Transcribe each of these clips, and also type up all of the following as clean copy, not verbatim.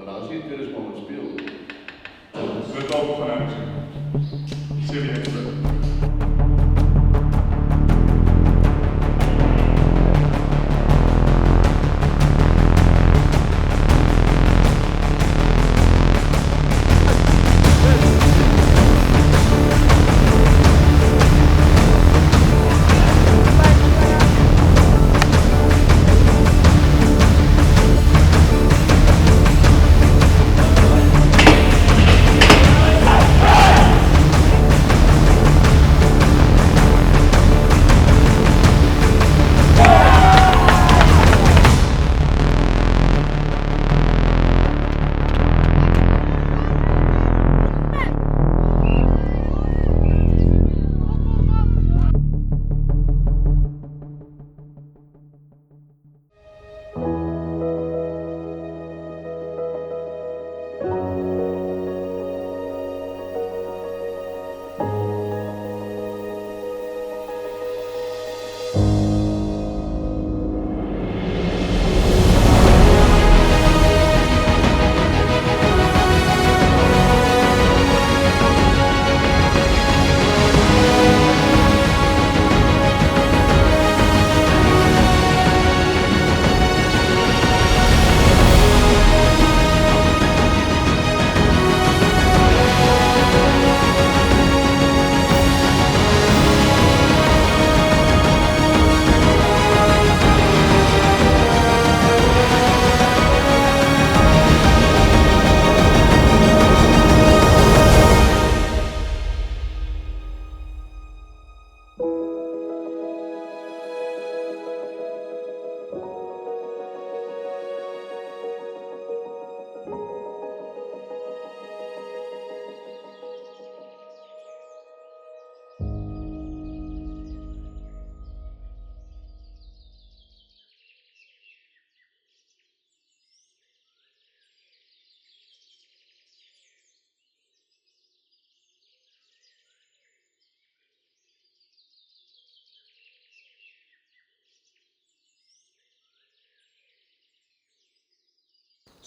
Maar as jy tweede span moet speel, Dit al van hem sien. 7 jaar.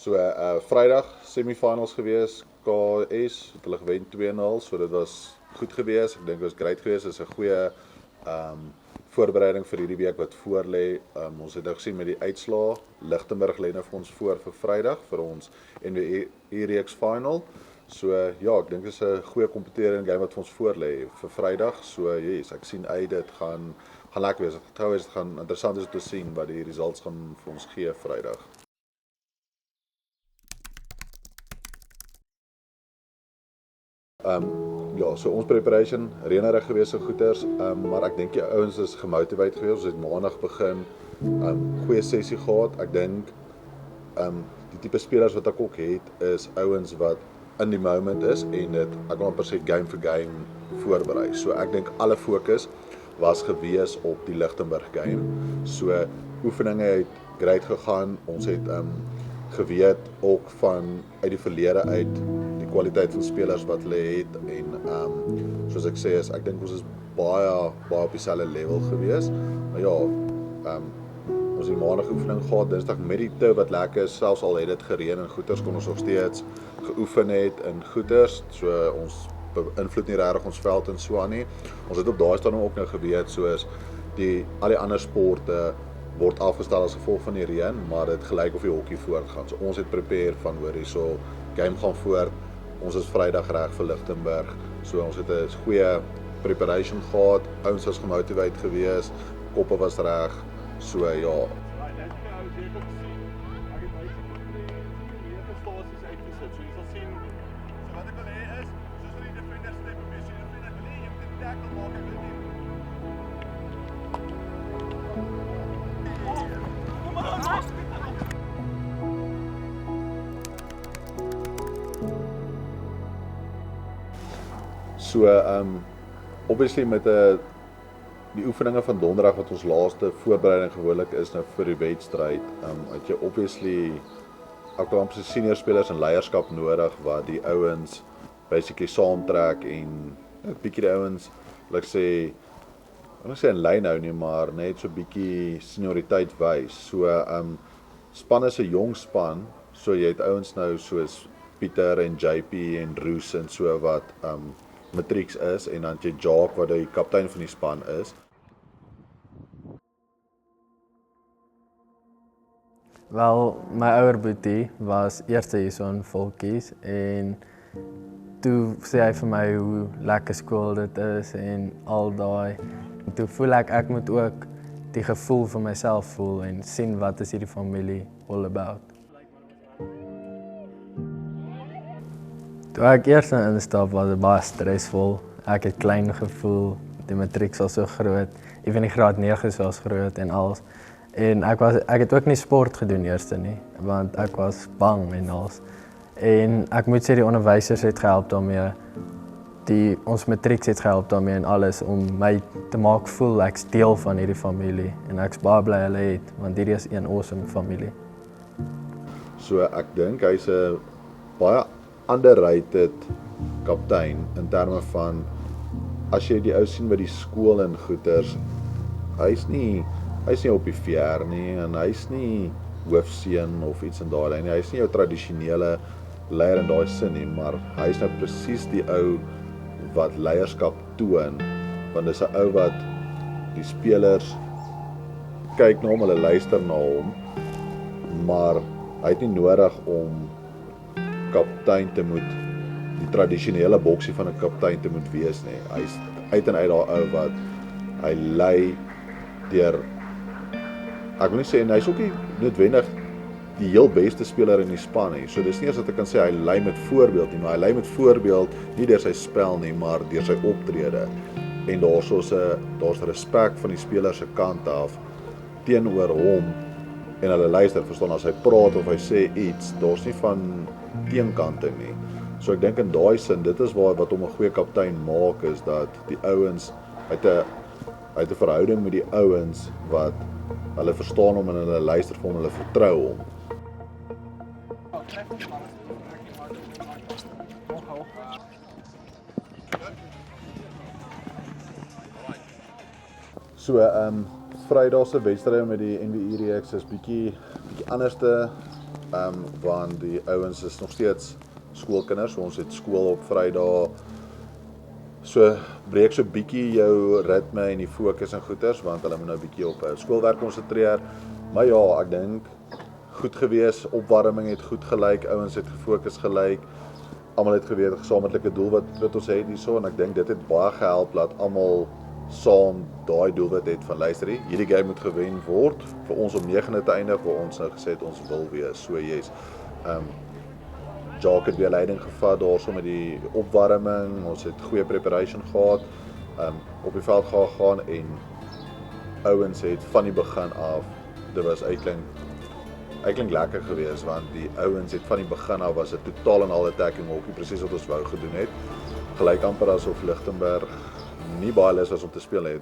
So Vrydag semifinals gewees, KS, het hulle gewen 2-0, so dit was goed gewees. Ek dink dit was great gewees. Dit is 'n goeie voorbereiding vir hierdie week wat voor lê. Ons het nou gesien met die uitslae, Lichtenburg lê nou vir ons voor vir Vrydag vir ons NWE reeks final. So ja, ek dink dit is 'n goeie kompeterende game wat vir ons voor lê vir Vrydag. So yes, ek sien uit dit gaan lekker wees. Trouwens dit gaan interessant is om te sien wat die results gaan vir ons gee Vrydag. Ja, so ons preparation, reënerig gewees so goeters, maar ek dink die ouens is gemotiveerd gewees. Ons het maandag begin, goeie sessie gehad. Ek dink die tipe spelers wat ek ook het, is ouens wat in die moment is en dit, ek wil amper sê game for game voorberei. So ek dink alle fokus was gewees op die Lichtenburg game. So oefeninge het great gegaan. Ons het geweet ook van uit die verlede uit die kwaliteit van spelers wat hulle het en soos ek sê is ek dink ons is baie op dieselfde level gewees. Maar ja, ons het die maandag oefening gehad, Dinsdag met die te wat lekker is, selfs al het dit gereën en goeters kon ons nog steeds geoefen het in goeters, so ons beïnvloed nie regtig ons veld en so aan nie. Ons het op daai stadium ook nou geweet soos al die ander sporte word afgestel as gevolg van die reën, maar dit gelyk of die hokkie voortgaan. So ons het prepare van hoor hierso, game gaan voort. Ons is Vrydag reg vir Lichtenburg. So ons het 'n goeie preparation gehad. Ouens was gemotiveerd gewees, koppe was reg. So ja, So obviously met die oefeninge van donderdag wat ons laaste voorbereiding gewoonlik is nou vir die wedstryd, het jy obviously ook amper senior spelers en leierskap nodig wat die ouens basically saamtrek en 'n bietjie die ouens, ek sê in lyn hou nie, maar net so bietjie senioriteit wys. So span is 'n jong span So jy het ouens nou soos Pieter en JP en Roos en so wat matrieks is, en dan het jy Jacques wat die kaptein van die span is. Wel, my ouer boetie was eerste hierso in Volkies en toe sê hy vir my hoe lekker skool dit is en al daai. Toe voel ek moet ook die gevoel vir myself voel en sien wat is hierdie familie all about. Toe ek eers instap was dit baie stresvol. Ek het klein gevoel, die matriek was so groot, ewen die graad 9 was groot en alles. En ek het ook nie sport gedoen eerste nie, want ek was bang en alles. En ek moet sê die onderwysers het gehelp daarmee. Ons matriek het gehelp daarmee en alles om my te maak voel ek's deel van hierdie familie en ek's baie bly hulle het, want hierdie is 'n awesome familie. So ek dink hy's 'n baie underrated kaptein in terme van as jy die ou sien by die skool en goeters, hy's nie op die VR nie en hy's nie hoofseun of iets in daai lyn nie. Hy's nie jou tradisionele leier in daai sin nie, maar hy's nou presies die ou wat leierskap toon, want dis 'n ou wat die spelers kyk na hom, hulle luister na hom, maar hy het nie nodig om kaptein te moet, die tradisionele boksie van 'n kaptein te moet wees nie. Hy's uit en uit daai ou wat hy lei deur, ek wil nie sê, en hy's ook nie noodwendig die heel beste speler in die span nie. So dis nie eers dat ek kan sê hy lei met voorbeeld nie, maar hy lei met voorbeeld nie deur sy spel nie, maar deur sy optrede. En daar's respek van die speler se kant af teenoor hom en hulle luister, verstaan, as hy praat of hy sê iets, daar's nie van teenkante nie. So ek dink in daai sin, dit is wat hom 'n goeie kaptein maak, is dat die ouens, hy het 'n verhouding met die ouens wat hulle verstaan hom en hulle luister vir hom, hulle vertrou hom. So, Vrydag se wedstryd met die NWI-reeks is bietjie anderste, want die ouens is nog steeds skoolkinders, so ons het skool op Vrydag. So breek so bietjie jou ritme en die fokus en goeters, want hulle moet nou bietjie op skoolwerk konsentreer. Maar ja, ek dink goed gewees, opwarming het goed gelyk, ouens het gefokus gelyk. Almal het geweet 'n gesamentlike doel wat ons het hierso, en ek dink dit het baie gehelp dat almal saam daai doelwit het van luister, hierdie game moet gewen word vir ons om 9de te eindig, waar ons nou gesê het ons wil wees. So yes. Jacques het weer leiding gevat daarso met die opwarming, ons het goeie preparation gehad, op die veld gegaan en ouens het van die begin af, dit was uitklink lekker geweest, want die ouens het van die begin af, was 'n totaal en al attacking hockey, presies wat ons wou gedoen het, gelyk amper asof Lichtenburg nie baie lus was om te speel het.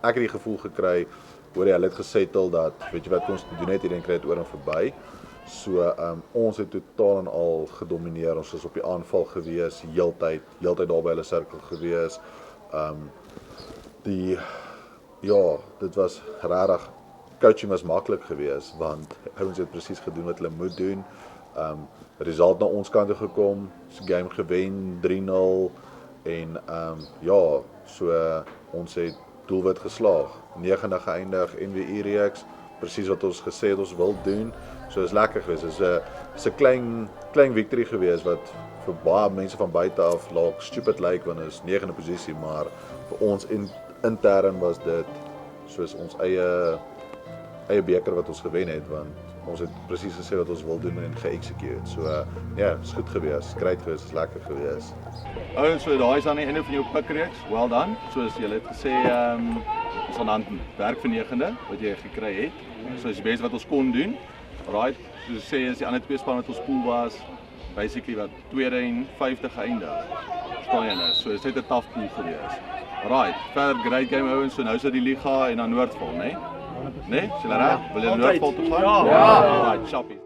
Ek het die gevoel gekry, hulle het gesettle dat, weet jy wat ons doen het, hierdie kry het oor en verby. So, ons het totaal en al gedomineer, ons is op die aanval gewees, heeltyd daar by hulle sirkel gewees. Dit was regtig, coaching was maklik gewees, want ouens het presies gedoen wat hulle moet doen. Result na ons kant toe gekom, game gewen 3-0 en so ons het doelwit geslaag, 9de geëindig, NWI-reeks, presies wat ons gesê het ons wil doen. So is lekker geweest. Is 'n klein victory geweest wat vir baie mense van buite af laak stupid lyk, want is 9de posisie, maar vir ons intern was dit soos ons eie beker wat ons gewen het, want ons het presies gesê wat ons wil doen en ge-execute. So is goed geweest, great geweest, is lekker geweest. So daai is aan die einde van jou pikreeks. Well done. Soos julle het gesê, ons gaan dan werk vir 9de wat jy gekry het. So is die beste wat ons kon doen. Right, soos sê is die ander twee span wat ons pool was, basically wat 2de en 5de geëindig. Verstaan jy nou? So is dit 'n tough pool geweest. Right, verder great game ouens, so nou is dit die Liga en dan Noordval, né? Né? Is julle reg? Wil julle Noordval toe gaan? Ja. Right, choppy.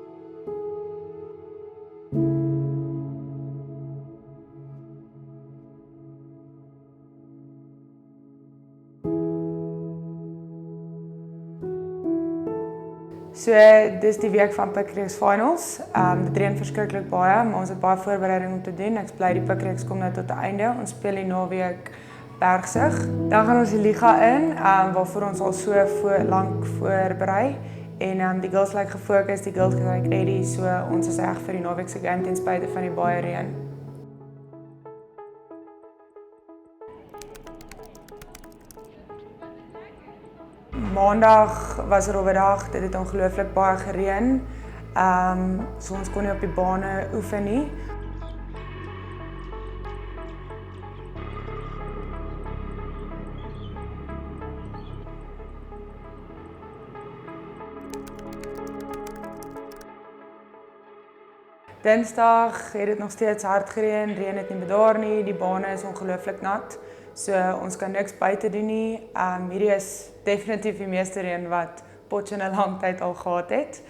So, dis die week van Pikreeks Finals. Dit reën verskriklik baie, maar ons het baie voorbereiding om te doen. Ek bly die Pikreeks kom nou tot 'n einde. Ons speel die naweek Bergsig. Dan gaan ons die liga in, waarvoor ons al so lank voorberei. En die girls lyk gefokus, die girls lyk ready, so ons is reg vir die naweek se game ten spyte van die baie reën. Maandag was 'n rowwe dag, dit het ongelooflik baie gereën. So ons kon nie op die bane oefen nie. Dinsdag het dit nog steeds hard gereën, reën het nie bedaar nie, die bane is ongelooflik nat. So ons kan niks buite doen nie. Hierdie is definitief die meeste reën wat Potch in 'n lang tyd al gehad het.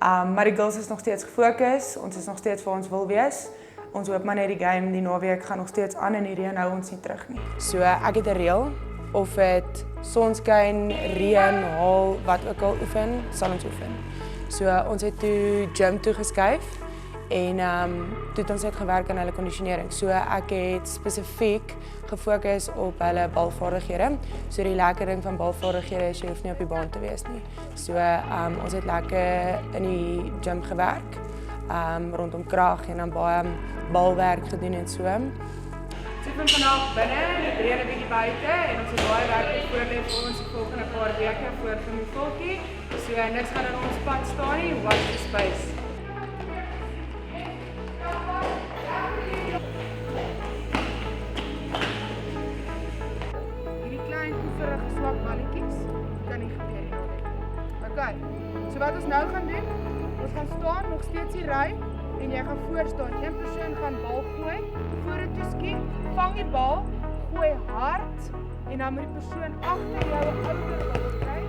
Maar die girls is nog steeds gefokus, ons is nog steeds waar ons wil wees. Ons hoop maar net die game die naweek gaan nog steeds aan en die reën hou ons nie terug nie. So ek het 'n reël, of dit sonskyn, reën, haal, wat ook al oefen, sal ons oefen. So ons het toe gym toe geskuif. En toe het ons net gewerk aan hulle kondisionering. So ek het spesifiek gefokus op hulle balvaardighede. So die lekker ding van balvaardighede is jy hoef nie op die baan te wees nie. So ons het lekker in die gym gewerk, rondom krag en dan baie balwerk gedoen en so. Ons oefen vandag binne, dit reën 'n bietjie buite en ons het baie werk voor lê vir ons die volgende paar weke voor Gimmelvolkie. So niks gaan in ons pad staan nie, watch the space. Swak balletjies kan nie gebeur nie. Okay. So wat ons nou gaan doen, ons gaan staan nog steeds die ry en jy gaan voor staan. Een persoon gaan bal gooi, vorentoe skiet, vang die bal, gooi hard en dan moet die persoon agter jou 'n ouer bal kry.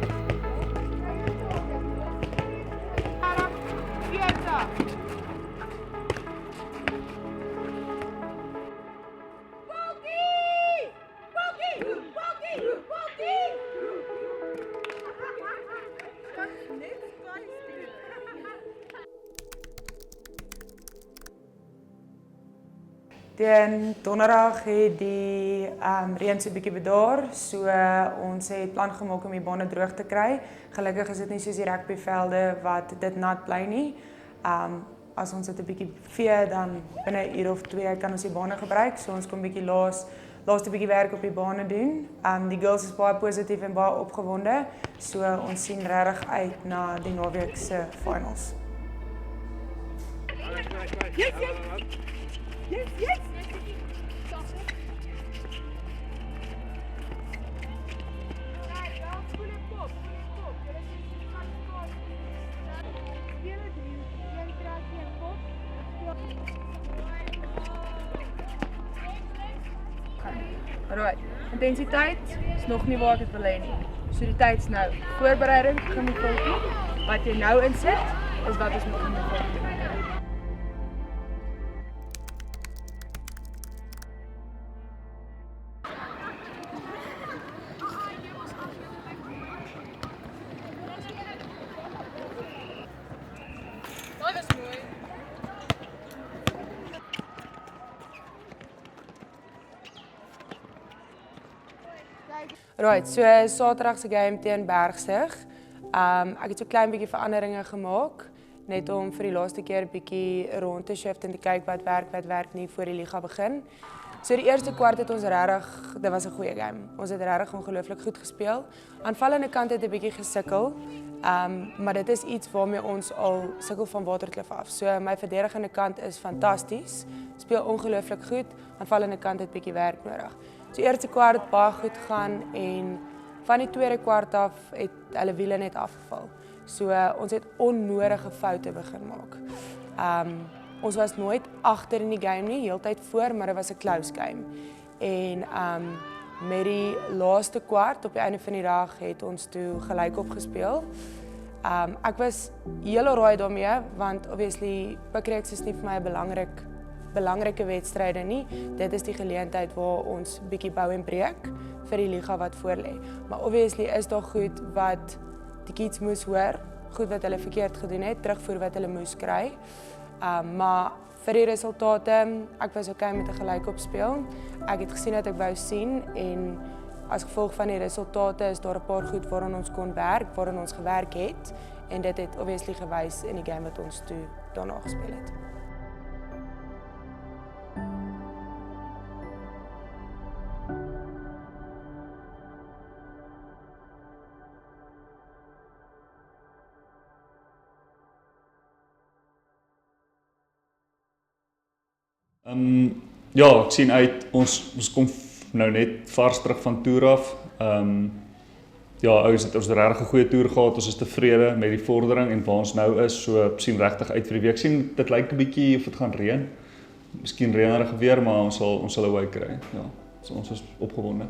Teen donderdag het die reën so 'n bietjie bedaar, so ons het plan gemaak om die bane droog te kry. Gelukkig is dit nie soos die rugbyvelde wat dit nat bly nie. As ons dit 'n bietjie vee, dan binne 'n uur of 2 kan ons die bane gebruik, so ons kom 'n bietjie laaste bietjie werk op die bane doen. Die girls is baie positief en baie opgewonde, so ons sien regtig uit na die naweek se finals. Yes, yes. Yes, yes. Alright, intensiteit is nog nie waar ek dit wil hê nie. So die tyd is nou. Voorbereiding, Gimmelvolkie. Wat jy nou insit, is wat ons moet Gimmelvolkie doen. Right, so Saterdag se game teen Bergsig. Ek het so 'n klein bietjie veranderinge gemaak, net om vir die laaste keer 'n bietjie rond te shift en te kyk wat werk nie voor die liga begin. So die eerste kwart het ons dit was 'n goeie game. Ons het regtig ongelooflik goed gespeel. Aanvallende kant het 'n bietjie gesukkel, maar dit is iets waarmee ons al sukkel van Waterkloof af. So my verdedigende kant is fantasties, speel ongelooflik goed, aanvallende kant het 'n bietjie werk nodig. So eerste kwart baie goed gegaan en van die tweede kwart af het hulle wiele net afgeval. So ons het onnodige foute begin maak. Ons was nooit agter in die game nie, heeltyd voor, maar dit was 'n close game. En met die laaste kwart op die einde van die dag het ons toe gelyk opgespeel. Ek was heel alright daarmee, want obviously Pikreeks is nie vir my 'n belangrike wedstryde nie. Dit is die geleentheid waar ons bietjie bou en breek vir die liga wat voor lê. Maar obviously is daar goed wat die kids moes hoor, goed wat hulle verkeerd gedoen het, terugvoer wat hulle moes kry. Maar vir die resultate, ek was okay met 'n gelykopspeel. Ek het gesien wat ek wou sien en as gevolg van die resultate is daar 'n paar goed waaraan ons kon werk, waaraan ons gewerk het en dit het obviously gewys in die game wat ons toe daarna gespeel het. Ja, ek sien uit, ons kom nou net vars terug van toer af. Ja, ons het regtig 'n goeie toer gehad, ons is tevrede met die vordering en waar ons nou is, so sien regtig uit vir die week. Sien, dit lyk 'n bietjie of dit gaan reën. Miskien reënerige weer, maar ons sal 'n wy kry. Ja, so ons is opgewonde.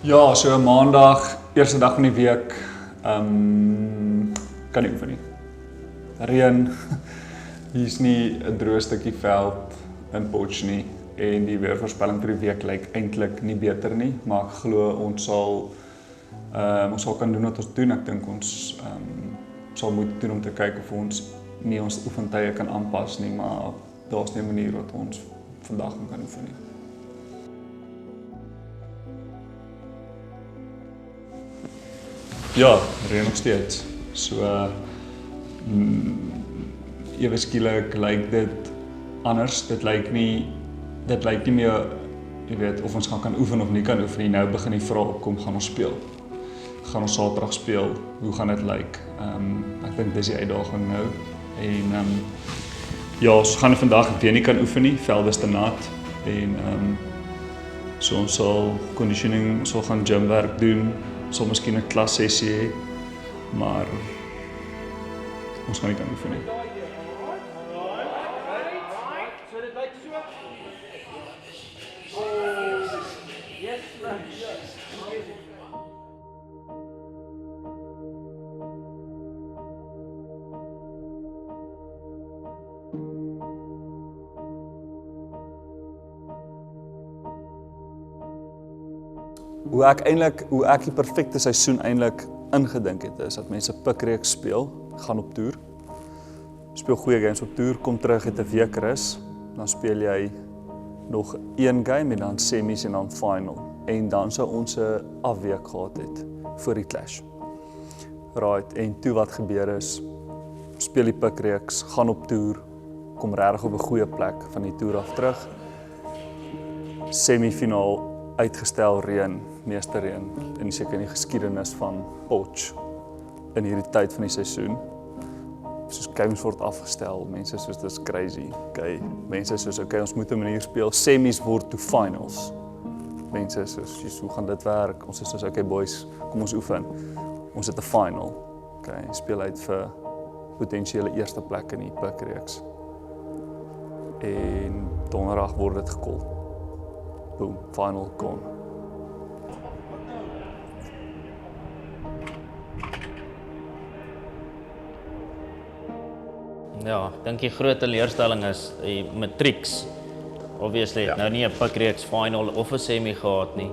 Ja, so maandag, eerste dag van die week, kan nie oefen nie. Reën, hier is nie 'n droë stukkie veld in Potch nie en die weervoorspelling vir die week lyk eintlik nie beter nie, maar ek glo ons sal kan doen wat ons doen. Ek dink ons sal moet doen om te kyk of ons nie ons oefentye kan aanpas nie, maar daar's nie 'n manier wat ons vandag kan oefen nie. Ja, reën nog steeds. So ewe skielik lyk dit anders. Dit lyk nie meer, jy weet, of ons kan oefen of nie kan oefen nie. Nou begin die vraag opkom, gaan ons speel? Gaan ons Saterdag speel? Hoe gaan dit lyk? Ek dink dis die uitdaging nou. En ja, ons gaan vandag weer nie kan oefen nie. Veld is te nat en so ons sal conditioning, ons sal gaan gymwerk doen. Ons sal miskien 'n klassessie hê, maar ons gaan nie kan oefen nie. Hoe ek die perfekte seisoen eintlik ingedink het, is dat mense pikreeks speel, gaan op toer, speel goeie games op toer, kom terug het 'n week rus, dan speel jy nog een game en dan semis en dan final. En dan sou ons 'n afweek gehad het voor die clash. Right, en toe wat gebeur is, speel die pikreeks, gaan op toer, kom regtig op 'n goeie plek van die toer af terug. Semifinaal uitgestel reën, meeste reën in seker in die geskiedenis van Potch in hierdie tyd van die seisoen. Soos games word afgestel, mense soos dis crazy. Okay, mense soos okay, ons moet 'n manier speel, semis word to finals. Mense soos hoe gaan dit werk? Ons is soos okay boys, kom ons oefen. Ons het 'n final. Okay, speel uit vir potensiële eerste plek in die pikreeks. En donderdag word dit gekol. Boom, final gone. Ja, ek dink die groot teleurstelling is die matrieks. Obviously het nou nie 'n pikreeks final of 'n semi gehad nie.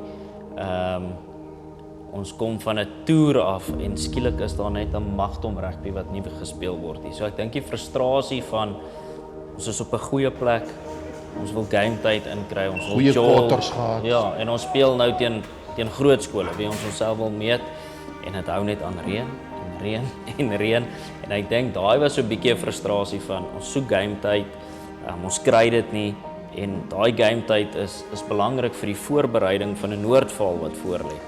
Ons kom van 'n toer af en skielik is daar net 'n magtom rugby wat nie gespeel word nie. So ek dink die frustrasie van ons is op 'n goeie plek. Ons wil game tyd inkry, ons wil goeie quarters gehad. Ja, en ons speel nou teen groot skole, wie ons onsself wil meet en dit hou net aan reën en ek dink daai was so 'n bietjie 'n frustrasie van ons soek game tyd, ons kry dit nie en daai game tyd is belangrik vir die voorbereiding van 'n Noordval wat voor lê.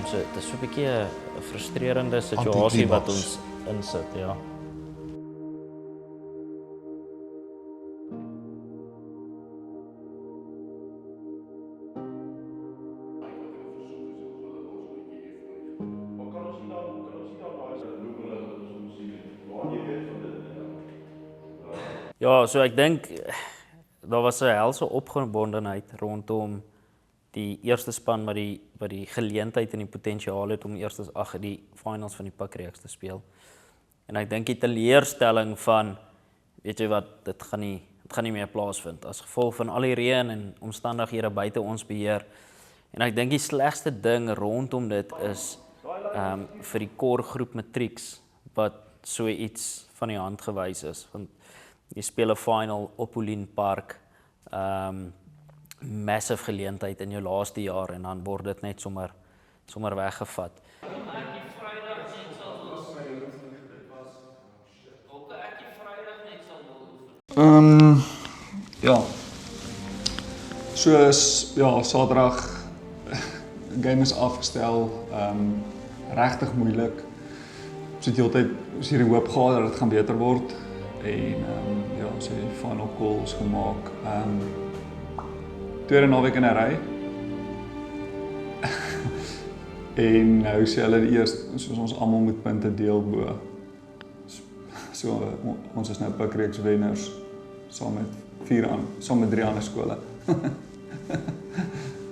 So dit is so 'n bietjie 'n frustrerende situasie wat ons insit, ja. Ja, so ek dink daar was 'n helse opgewondenheid rondom die eerste span wat die geleentheid en die potensiaal het om die finals van die pikreeks te speel. En ek dink die teleurstelling van, weet jy wat, dit gaan nie meer plaasvind as gevolg van al die reën en omstandighede buite ons beheer. En ek dink die slegste ding rondom dit is vir die koorgroep matrieks wat so iets van die hand gewys is. Want jy speel 'n final op Olien Park, massive geleentheid in jou laaste jaar en dan word dit net sommer weggevat. Ja. Soos Saterdag game is afgestel, regtig moeilik. Ons het heeltyd hierdie hoop gehad dat dit gaan beter word en ons het die final calls gemaak. Tweede naweek in 'n ry. En nou sê hulle eers soos ons almal moet punte deel bo. So ons is nou Pikreeks wenners saam met 3 ander skole.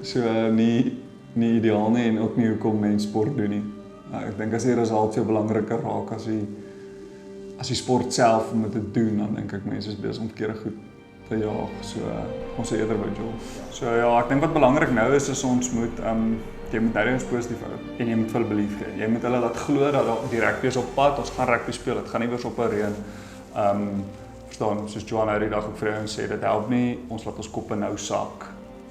So nie ideaal nie en ook nie hoekom mense sport doen nie. Ek dink as die result so belangriker raak as die sport self om dit te doen, dan dink ek mense is besig om verkeerde goed te jaag. So ons sê eerder by Joel. So ja, ek dink wat belangrik nou is ons moet jy moet nou positief hou en jy moet hulle belief gee. Jy moet hulle laat glo dat die rugby is op pad, ons gaan rugby speel, dit gaan nie weer op 'n reën. Verstaan, soos Johan nou die dag ook vir ons sê, dit help nie, ons laat ons koppe nou sak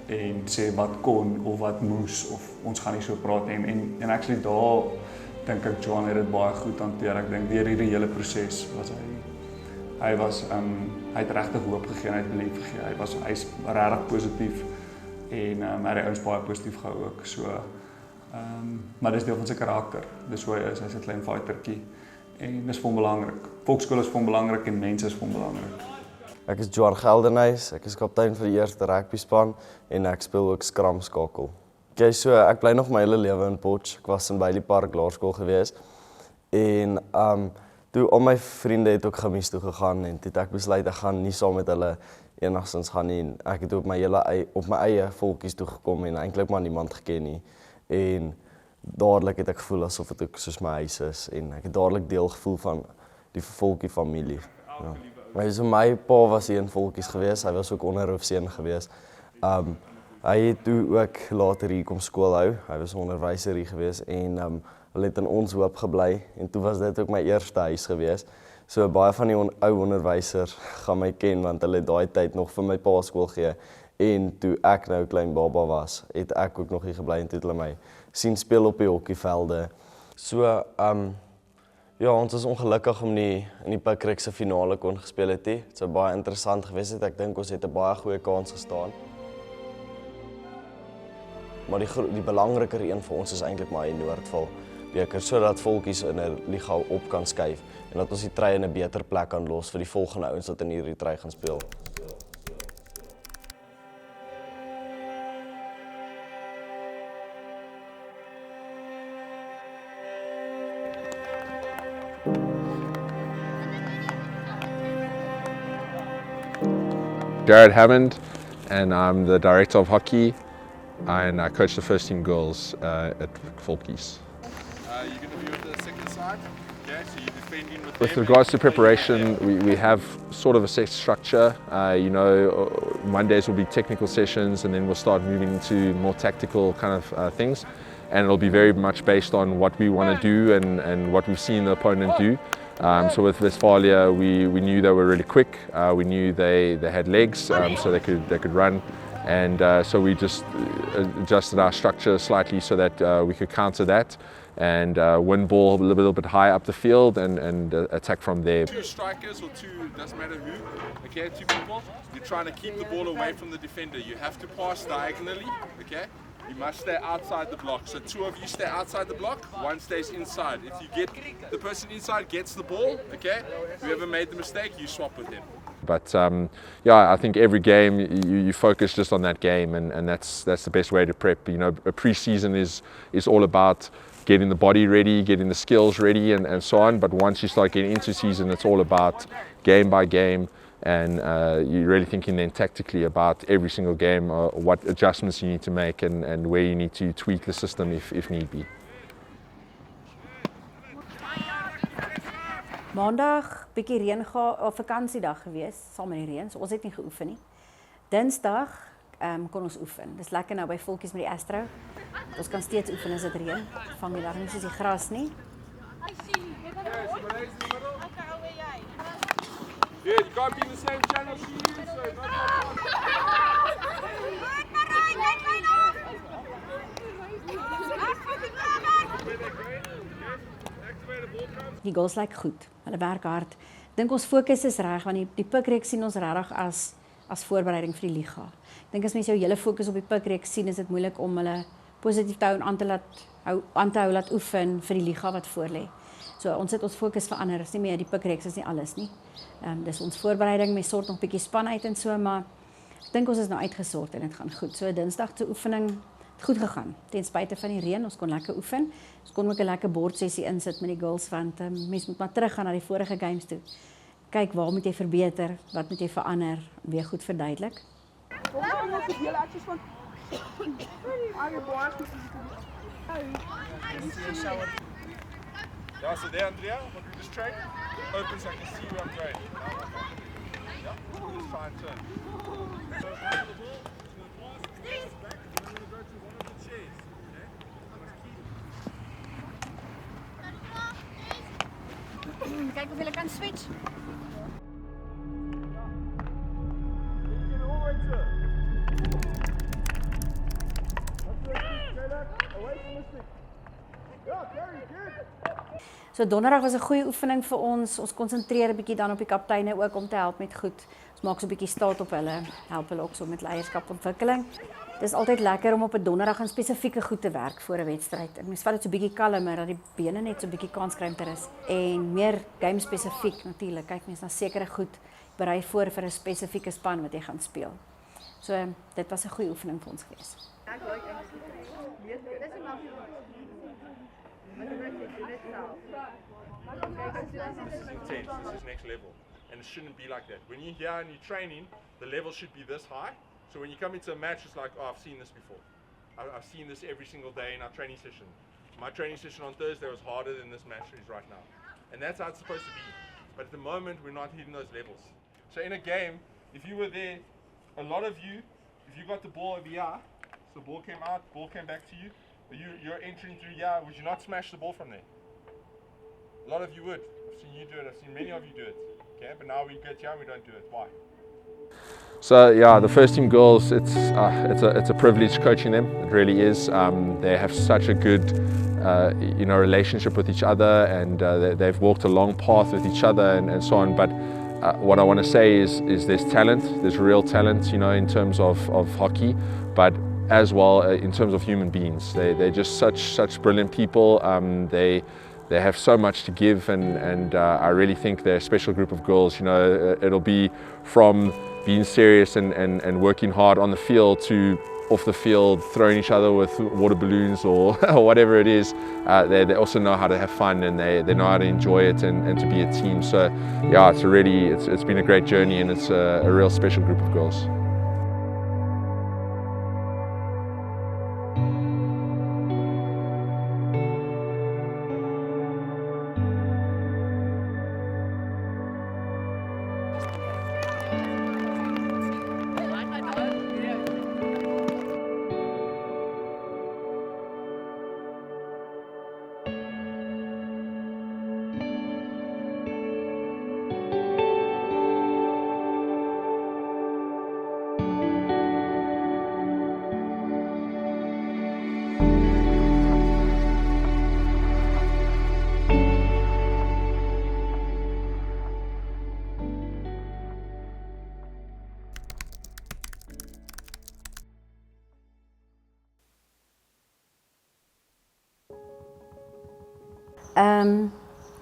en sê wat kon of wat moes of ons gaan nie so praat nie. En actually daar dink ek Johan het dit baie goed hanteer. Ek dink deur hierdie hele proses was hy het regtig hoop gegee en hy het belief gegee. Hy's regtig positief en hy het ons baie positief gehou ook. So maar dis deel van sy karakter. Dis hoe hy is, hy's 'n klein fightertjie en dis vir hom belangrik. Volksskool is vir hom belangrik en mense is vir hom belangrik. Ek is Johan Geldenhuys, ek is kaptein vir die eerste rugby span en ek speel ook skram skakel. Okay, so ek bly nog my hele lewe in Potch. Ek was in Bailey Park Laerskool gewees en toe al my vriende het ook gemies toe gegaan en toe het ek besluit ek gaan nie saam met hulle enigstens gaan nie. Ek het op my eie volkies toe gekom en eintlik maar niemand geken nie. En dadelik het ek gevoel asof dit ook soos my huis is en ek het dadelik deel gevoel van die volkie familie. Ja. Maar so my pa was hier in volkies gewees, hy was ook onderhoofseun gewees. Hy het toe ook later hier kom skool hou, hy was 'n onderwyser hier gewees en hulle het in ons hoop gebly en toe was dit ook my eerste huis gewees. So baie van die ou onderwysers gaan my ken want hulle het daai tyd nog vir my pa skool gegee en toe ek nou klein baba was, het ek ook nog hier gebly en toe het hulle my sien speel op die hokkievelde. So ja, ons is ongelukkig om nie in die Pikreeks se finale kon gespeel het nie. Dit sou baie interessant gewees het. Ek dink ons het 'n baie goeie kans gestaan. Maar die belangriker een vir ons is eintlik maar die Noordval beker sodat volkies in 'n liga op kan skuif en dat ons die try in 'n beter plek kan los vir die volgende ouens wat in hierdie try gaan speel. Jared Hammond, and I'm the director of hockey, and I coach the first team girls at Volkies. You're going to be with the second side, okay? So you're defending With regards to preparation, we have sort of a set structure. Mondays will be technical sessions, and then we'll start moving into more tactical kind of things. And it'll be very much based on what we want to do and what we've seen the opponent do. So with Westphalia, we knew they were really quick. We knew they had legs, so they could run, and so we just adjusted our structure slightly so that we could counter that and win ball a little bit high up the field and attack from there. Two strikers or two, doesn't matter who, okay, two people, you're trying to keep the ball away from the defender. You have to pass diagonally, okay? You must stay outside the block. So two of you stay outside the block, one stays inside. If you get the person inside gets the ball, okay? Whoever made the mistake, you swap with them. But yeah, I think every game you focus just on that game, and that's the best way to prep. You know, a pre-season is all about getting the body ready, getting the skills ready, and so on. But once you start getting into season, it's all about game by game. And you're really thinking then tactically about every single game, what adjustments you need to make and where you need to tweak the system if need be. Maandag bietjie reën of vakansiedag gewees, saam met die reën, so ons het nie geoefen nie. Dinsdag kon ons oefen. Dis lekker nou by voeltjies met die Astro. Ons kan steeds oefen as dit reën. Vang jy daar nie soos die gras nie. Yeah, you can't be in the same channel she is, so Die goals lyk goed. Hulle werk hard. Dink ons fokus is reg want die pikreeks sien ons regtig as voorbereiding vir die liga. Dink as mense jou hele fokus op die pikreeks sien, is dit moeilik om hulle positief te hou en aan te hou laat oefen vir die liga wat voorlê. So ons het ons fokus verander. Is nie meer die pikreeks is nie alles nie. Dis ons voorbereiding, mens sort nog 'n bietjie span uit en so, maar ek dink ons is nou uitgesort en dit gaan goed. So Dinsdag se oefening het goed gegaan. Ten spyte van die reën, ons kon lekker oefen. Ons kon ook 'n lekker bordsessie insit met die girls want mens moet maar teruggaan na die vorige games toe. Kyk waar moet jy verbeter, wat moet jy verander, weer goed verduidelik. Yeah, so there, Andrea, what we just trained, open so I can see where I'm going. Yeah, we'll just try and turn. Kyk of jy kan switch. So donderdag was 'n goeie oefening vir ons. Ons konsentreer 'n bietjie dan op die kapteine ook om te help met goed. Ons maak so 'n bietjie staat op hulle, help hulle ook so met leierskapontwikkeling. Dis altyd lekker om op 'n donderdag aan spesifieke goed te werk voor 'n wedstryd. Ek mens vat dit so 'n bietjie kalmer dat die bene net so 'n bietjie kans kry om te rus en meer game spesifiek natuurlik. Kyk mens na sekere goed, berei voor vir 'n spesifieke span wat jy gaan speel. So dit was 'n goeie oefening vir ons gewees. This is intense, this is next level. And it shouldn't be like that. When you're here and you're training, the level should be this high. So when you come into a match, it's like, oh, I've seen this before. I've seen this every single day in our training session. My training session on Thursday was harder than this match is right now. And that's how it's supposed to be. But at the moment, we're not hitting those levels. So in a game, if you were there, a lot of you, if you got the ball over here, so the ball came out, ball came back to you, you're entering through here, would you not smash the ball from there? A lot of you would. I've seen you do it, I've seen many of you do it. Okay, but now we get here and we don't do it. Why? So yeah, the first team girls, it's a privilege coaching them. It really is. They have such a good relationship with each other, and they've walked a long path with each other and so on. But what I want to say is there's talent. There's real talent, in terms of hockey, but as well in terms of human beings. They're just such brilliant people. They have so much to give, and I really think they're a special group of girls. It'll be from being serious and working hard on the field to off the field, throwing each other with water balloons or whatever it is. They also know how to have fun, and they know how to enjoy it and to be a team. So yeah, it's been a great journey, and it's a real special group of girls.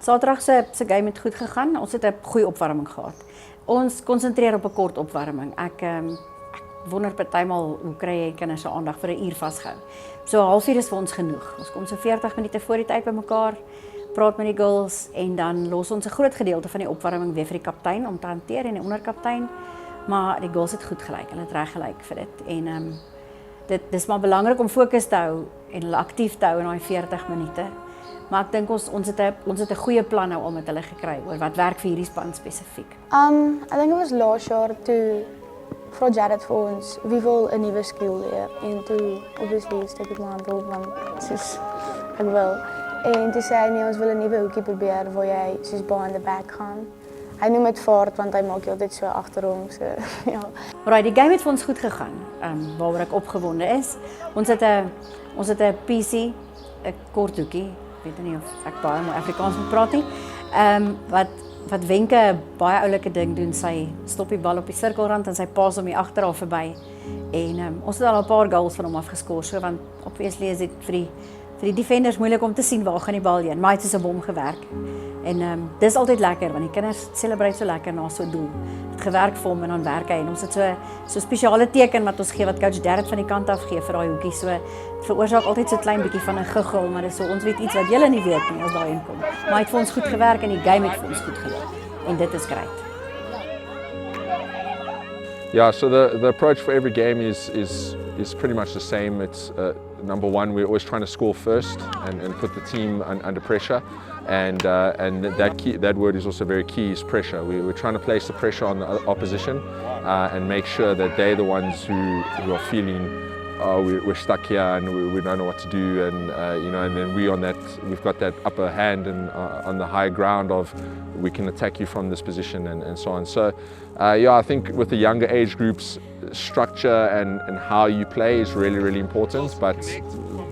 Saterdag se game het goed gegaan. Ons het 'n goeie opwarming gehad. Ons konsentreer op 'n kort opwarming. Ek wonder partymal hoe kry jy kinders se aandag vir 'n uur vasgehou. So 'n halfuur is vir ons genoeg. Ons kom so 40 minute voor die tyd bymekaar, praat met die girls en dan los ons 'n groot gedeelte van die opwarming weer vir die kaptein om te hanteer en die onderkaptein. Maar die girls het goed gelyk. Hulle het reg gelyk vir dit. En dis maar belangrik om fokus te hou en hulle aktief te hou in daai 40 minute. Maar ek dink ons het 'n goeie plan nou al met hulle gekry oor wat werk vir hierdie span spesifiek. I think it was laas jaar toe vra Jared vir ons wie wil 'n nuwe skill leer en toe obviously steek ek my hand op want soos ek wil. En toe sê hy nee, ons wil 'n nuwe hoekie probeer waar jy soos behind the back gaan. Hy noem dit vaart want hy maak altyd so agter hom so ja. Right, die game het vir ons goed gegaan. Waaroor ek opgewonde is. Ons het 'n PC, 'n kort hoekie. Ek weet nie of ek baie mooi Afrikaans moet praat nie. Wat Wenke 'n baie oulike ding doen, sy stop die bal op die sirkelrand en sy pas hom hier agter haar verby. En ons het al 'n paar goals van hom afgeskoor, so want obviously is dit vir die defenders moeilik om te sien waar gaan die bal heen. Maar hy het soos 'n bom gewerk. En dis altyd lekker want die kinders celebrate so lekker na so 'n doel. Het gewerk vir hom en dan werk hy en ons het so spesiale teken wat ons gee wat coach Derek van die kant af gee vir daai hoekie. So dit veroorsaak altyd so 'n klein bietjie van 'n giggel, maar dis so ons weet iets wat julle nie weet nie as daai inkom. Maar hy het vir ons goed gewerk en die game het vir ons goed gewerk. En dit is great. Yeah, so the approach for every game is pretty much the same. It's number one, we're always trying to score first and put the team under pressure. And that word is also very key, is pressure. We're trying to place the pressure on the opposition and make sure that they're the ones who are feeling, oh, we're stuck here and we don't know what to do, and and then we've got that upper hand and on the high ground of we can attack you from this position and so on. So I think with the younger age groups, structure and how you play is really, really important, but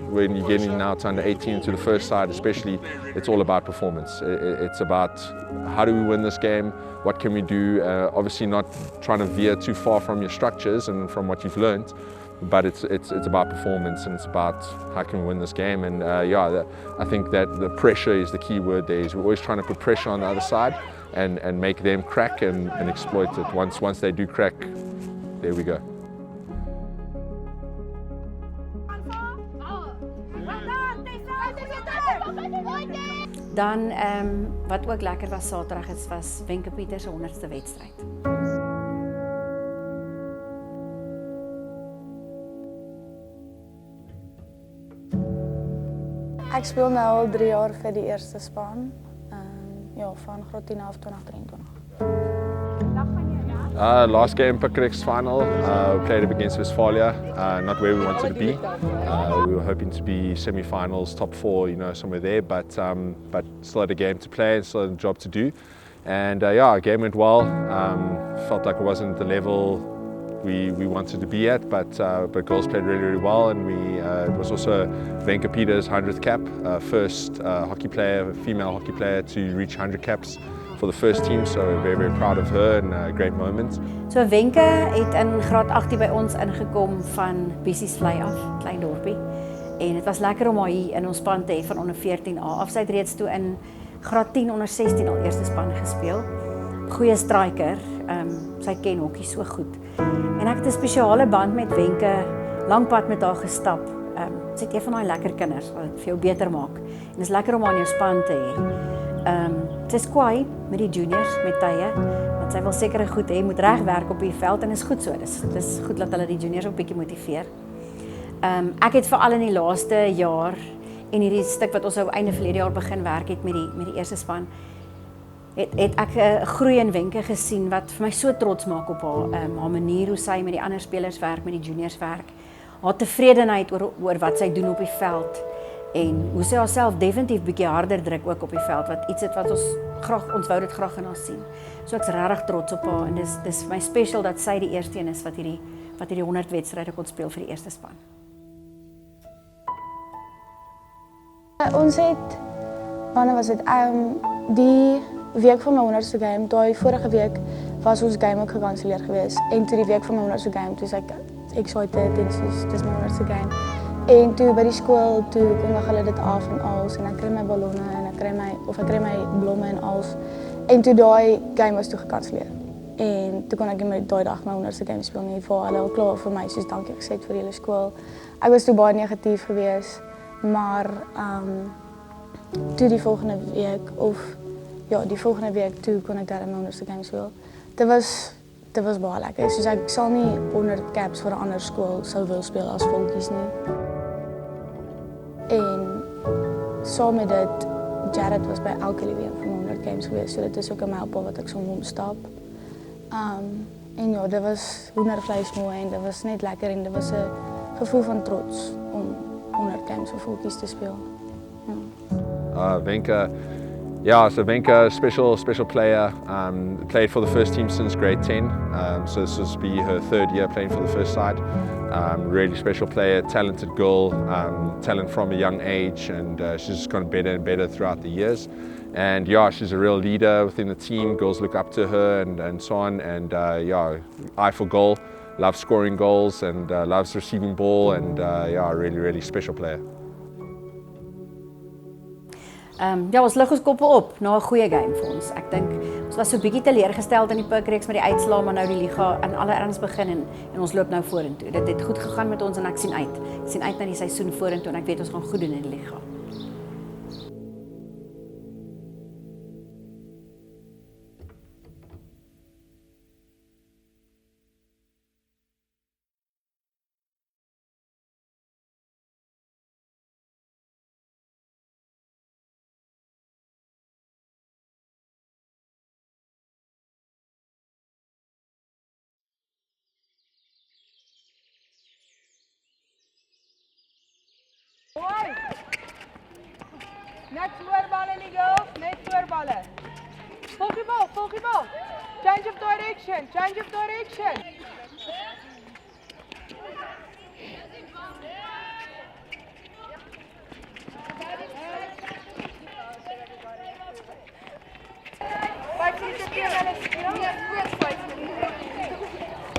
when you're getting now to under 18 to the first side especially, it's all about performance. It's about how do we win this game, what can we do, obviously not trying to veer too far from your structures and from what you've learned, but it's about performance and it's about how can we win this game. And I think that the pressure is the key word there. Is we're always trying to put pressure on the other side and make them crack and exploit it. Once they do crack, there we go. Dan wat ook lekker was Saterdag was Wenke Pieters se 100ste wedstryd. Ek speel nou al 3 jaar vir die eerste span. Van graad 10 af 2023. Last game, Pikkerex final, we played against Westphalia, not where we wanted to be. We were hoping to be semi-finals, top 4, somewhere there, but still had a game to play and still had a job to do. And our game went well. Felt like it wasn't the level we wanted to be at, but girls played really, really well, and it was also Wenke Pieters' 100th cap, first female hockey player to reach 100 caps for the first team, so we're very, very proud of her and a great moment. So Wenke het in graad 18 by ons ingekom van Bissies Vlei af, klein dorpie. En dit was lekker om haar hier in ons span te hê van onder 14A af. Sy het reeds toe in graad 10 onder 16 al eerste span gespeel. Goeie striker, sy ken hokkie so goed. En ek het 'n spesiale band met Wenke, lang pad met haar gestap. Sy het een van daai lekker kinders wat dit vir jou beter maak. En dit is lekker om haar in jou span te hê. Sy is kwaai met die juniors, met tye, want sy wil sekere goed hê, moet reg werk op die veld en is goed so. Dis goed dat hulle die juniors ook bietjie motiveer. Ek het veral in die laaste jaar en hierdie stuk wat ons nou einde verlede jaar begin werk het met die eerste span, het ek 'n groei in Wenke gesien wat vir my so trots maak op haar manier hoe sy met die ander spelers werk, met die juniors werk, haar tevredenheid oor wat sy doen op die veld en hoe sy haarself definitief bietjie harder druk ook op die veld, wat iets het wat ons wou dit graag in haar sien. So ek's regtig trots op haar en dis vir my special dat sy die eerste een is wat hierdie 100 wedstryde kon speel vir die eerste span. Ons het, wanneer was dit, die week van my 100ste game, daai vorige week was ons game ook gekanselleer gewees. En toe die week van my 100ste game, toe is ek excited en soos, dis my 100ste game. En toe by die skool, toe kondig hulle dit af en als, en ek kry my ballonne en ek kry my blomme en als. En toe daai game was toe gekanselleer. En toe kon ek nie daai dag my 100ste game speel nie, vir hulle al klaar vir my, soos dankie gesê vir die hele skool. Ek was toe baie negatief gewees, maar toe die volgende week, toe kon ek daar my 100ste game speel. Dit was baie lekker, soos ek sal nie 100 caps vir 'n ander skool sou wil speel as volkies nie. En saam met dit, Jared was by elke liewe van 100 games geweest, so dit is ook 'n mylpaal wat ek saam met hom stap. En ja, dit was hoendervleis mooi en dit was net lekker en dit was 'n gevoel van trots om 100 games vir voetjies te speel. Ja. Venka, yeah, so Venka, special player, played for the first team since grade 10, so this will be her 3rd year playing for the first side. Really special player, talented girl, talent from a young age, and she's just gotten better and better throughout the years. And yeah, she's a real leader within the team, girls look up to her and so on, and yeah, eye for goal, loves scoring goals and loves receiving ball, and yeah, really special player. Ja, ons lig ons koppe op na 'n goeie game vir ons. Ek dink ons was so bietjie teleurgesteld in die Pikreeks met die uitslae, maar nou die liga in alle erns begin en ons loop nou vorentoe. Dit het goed gegaan met ons en ek sien uit. Ek sien uit na die seisoen vorentoe en ek weet ons gaan goed doen in die liga. Net voorballen die girls, net voorballen. Volg die bal, volg die bal. Change of direction, change of direction.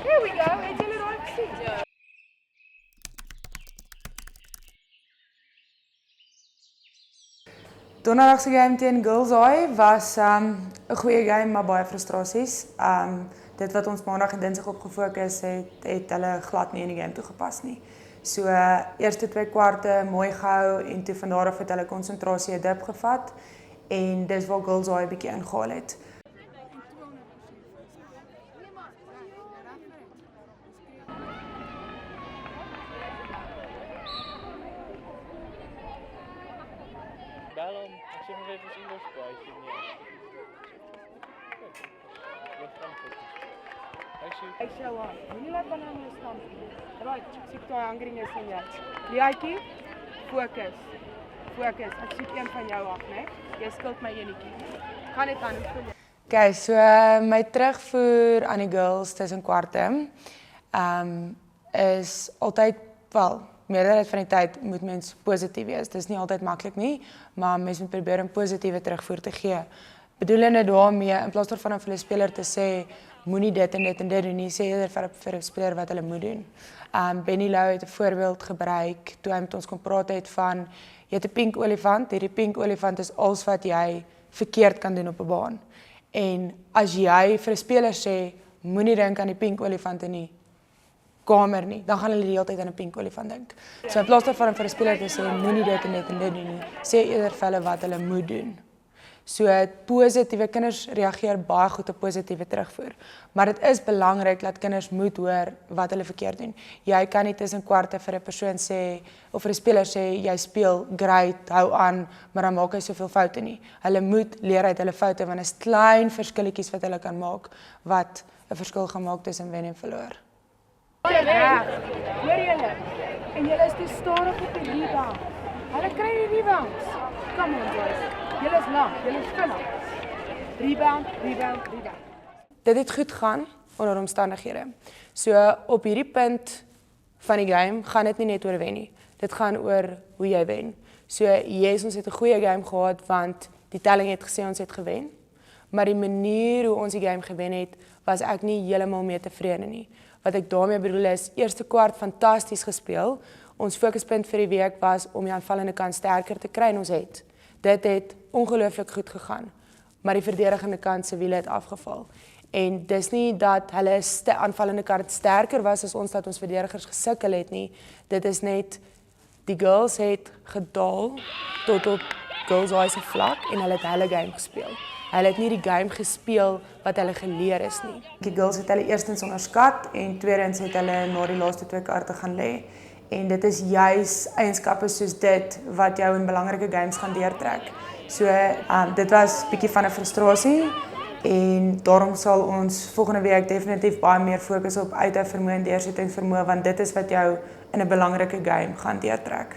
Here we go, het julle raak gesien? Donderdag se game teen Girls was 'n goeie game, maar baie frustrasies. Dit wat ons maandag en dinsdag op gefokus het hulle glad nie in die game toegepas nie. So eerste 2 kwarte mooi gehou en toe van daar af het hulle konsentrasie 'n dip gevat en dis waar Girls 'n bietjie ingehaal het. Ek sê wat, moenie laat binne my stamp nie. Right, ek soek daai hangringe van jou. Liaatjie, fokus. Fokus. Ek soek een van jou af, né? Jy skuld my enetjie. Gaan net aan hoe. Okay, so my terugvoer aan die girls tussen kwarte is altyd wel meerderheid van die tyd moet mens positief wees. Dit is nie altyd maklik nie, maar mens moet probeer 'n positiewe terugvoer te gee. Bedoelende daarmee in plaas daarvan vir 'n speler te sê moenie dit en dit en dit doen nie, sê eerder vir 'n speler wat hulle moet doen. Benny Lou het 'n voorbeeld gebruik toe hy met ons kon praat het van jy het 'n pink olifant, hierdie pink olifant is alles wat jy verkeerd kan doen op 'n baan. En as jy vir 'n speler sê moenie dink aan die pink olifante nie, kamer nie, dan gaan hulle die hele tyd aan 'n pink olifant dink. So in plaas daarvan vir 'n speler te sê moenie dit en dit en dit doen nie, sê eerder vir hulle wat hulle moet doen. So positiewe kinders reageer baie goed op positiewe terugvoer. Maar dit is belangrik dat kinders moet hoor wat hulle verkeerd doen. Jy kan nie tussen kwarte vir 'n persoon sê of vir 'n speler sê jy speel great, hou aan, maar dan maak hy soveel foute nie. Hulle moet leer uit hulle foute want dit is klein verskilletjies wat hulle kan maak wat 'n verskil gaan maak tussen wen en verloor. Ja, hoor julle. En julle is te stadig op die rebound. Hulle kry die rebounds. Come on boys. Julle is lank, julle is vinnig. Rebound. Dit het goed gaan onder omstandighede. So op hierdie punt van die game gaan dit nie net oor wen nie. Dit gaan oor hoe jy wen. So yes, ons het 'n goeie game gehad want die telling het gesê ons het gewen. Maar die manier hoe ons die game gewen het, was ek nie heeltemal mee tevrede nie. Wat ek daarmee bedoel is, eerste kwart fantasties gespeel. Ons fokuspunt vir die week was om die aanvallende kant sterker te kry en ons het. Dit het ongelooflik goed gegaan, maar die verdedigende kant se wiele het afgeval. En dis nie dat hulle aanvallende kant sterker was as ons dat ons verdedigers gesukkel het nie. Dit is net die girls het gedaal tot op Girls Eye se vlak en hulle het hulle game gespeel. Hulle het nie die game gespeel wat hulle geleer is nie. Die girls het hulle eerstens onderskat en tweedens het hulle na die laaste 2 kaarte gaan lê. En dit is juis eienskappe soos dit wat jou in belangrike games gaan deurtrek. So dit was 'n bietjie van 'n frustrasie en daarom sal ons volgende week definitief baie meer fokus op uithou vermoë en deursettingsvermoë, want dit is wat jou in 'n belangrike game gaan deurtrek.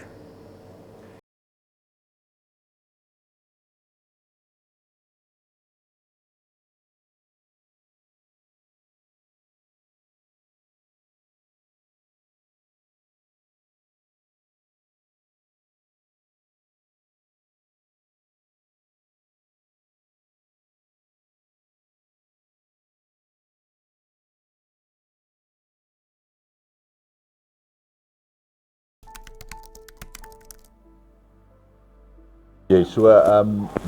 So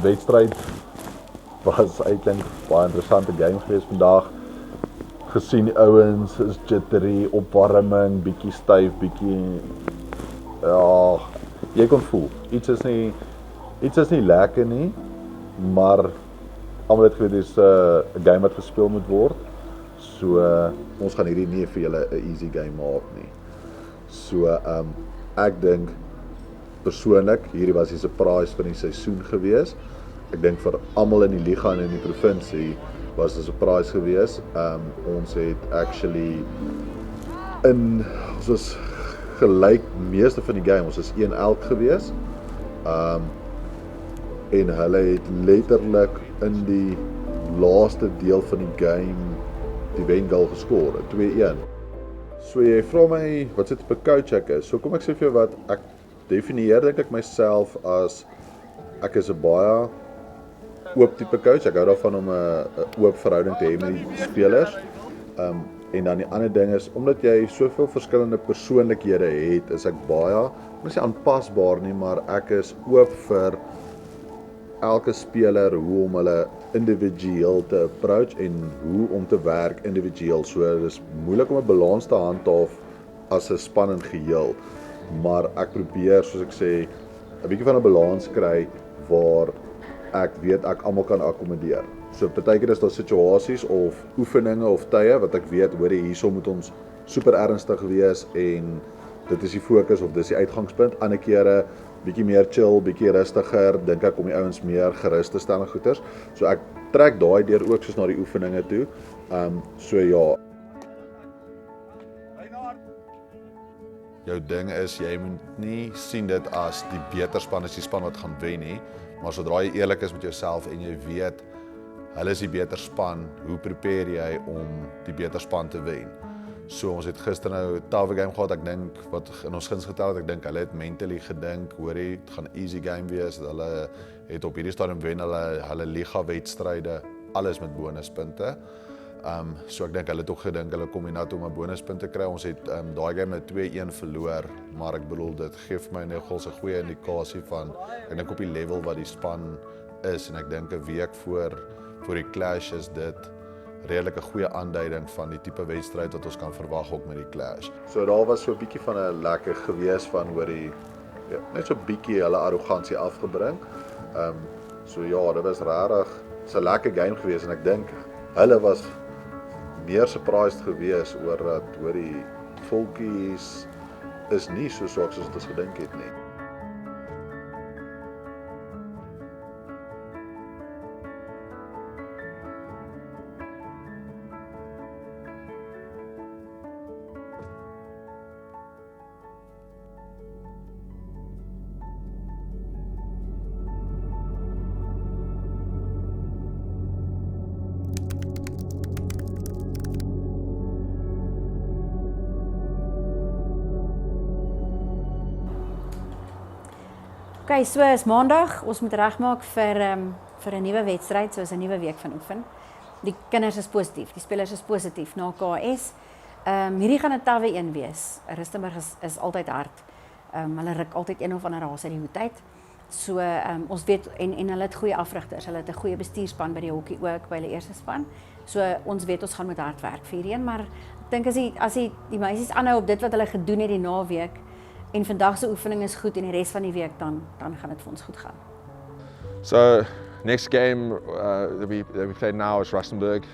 wedstryd was eintlik baie interessante game geweest vandag. Gesien die ouens is jittery, opwarming, bietjie styf, bietjie ja, jy kon voel. Iets is nie lekker nie, maar almal het geweet dis 'n game wat gespeel moet word. So ons gaan hierdie nie vir julle 'n easy game maak nie. So ek dink persoonlik, hierdie was die surprise van die seisoen gewees. Ek dink vir almal in die liga en in die provinsie was dit 'n surprise gewees. Ons het actually ons is gelyk meeste van die game, ons is 1-1 gewees. En hulle het letterlik in die laaste deel van die game die wen-goal geskoor, 2-1. So jy vra my wat se tipe coach ek is. So kom ek sê vir jou wat ek definieer dink ek myself as ek is 'n baie oop tipe coach. Ek hou daarvan om 'n oop verhouding te hê met die spelers. En dan die ander ding is omdat jy soveel verskillende persoonlikhede het, is ek baie, ek moet sê aanpasbaar nie, maar ek is oop vir elke speler hoe om hulle individueel te approach en hoe om te werk individueel. So dis moeilik om 'n balans te handhaaf as 'n span in geheel. Maar ek probeer, soos ek sê, 'n bietjie van 'n balans kry waar ek weet ek almal kan akkommodeer. So partykeer is daar situasies of oefeninge of tye wat ek weet, hoor jy, hierso moet ons super ernstig wees en dit is die fokus of dis die uitgangspunt. Ander kere bietjie meer chill, bietjie rustiger, dink ek om die ouens meer gerus te stel en goeters. So ek trek daai deur ook soos na die oefeninge toe. So ja. Jou ding is, jy moet nie sien dit as die beter span is die span wat gaan wen nie, maar sodra jy eerlik is met jouself en jy weet, hulle is die beter span, hoe prepare jy om die beter span te wen? So ons het gister nou 'n tawe game gehad, ek dink, wat in ons guns getel het, ek dink hulle het mentally gedink, hoor jy, dit gaan 'n easy game wees, hulle het op hierdie stadium wen hulle liga wedstryde, alles met bonuspunte. So ek dink hulle het ook gedink hulle kom hier nou om 'n bonuspunt te kry. Ons het daai game met 2-1 verloor, maar ek bedoel dit gee vir my nogals 'n goeie indikasie van ek dink op die level wat die span is en ek dink 'n week voor die clash is dit redelik 'n goeie aanduiding van die tipe wedstryd wat ons kan verwag ook met die clash. So daar was so 'n bietjie van 'n lekker gewees van hoor die net so 'n bietjie hulle arrogansie afgebring. So ja, dit was regtig 'n lekker game gewees en ek dink hulle was meer surprised gewees oor dat hoor die volkies is nie so swak soos wat ons gedink het nie. Okay, so is maandag, ons moet regmaak vir 'n nuwe wedstryd, so is 'n nuwe week van oefen. Die kinders is positief, die spelers is positief na KS. Hierdie gaan 'n tawwe een wees. Rustenburg is altyd hard. Hulle ruk altyd een of ander raas uit die hoed uit. So ons weet en hulle het goeie afrigters, hulle het 'n goeie bestuurspan by die hokkie ook, by hulle eerste span. So ons weet ons gaan met hard werk vir hierdie een, maar ek dink as die meisies aanhou op dit wat hulle gedoen het die naweek en vandag se oefening is goed en die res van die week dan gaan dit vir ons goed gaan. So next game that we played now is Rustenburg.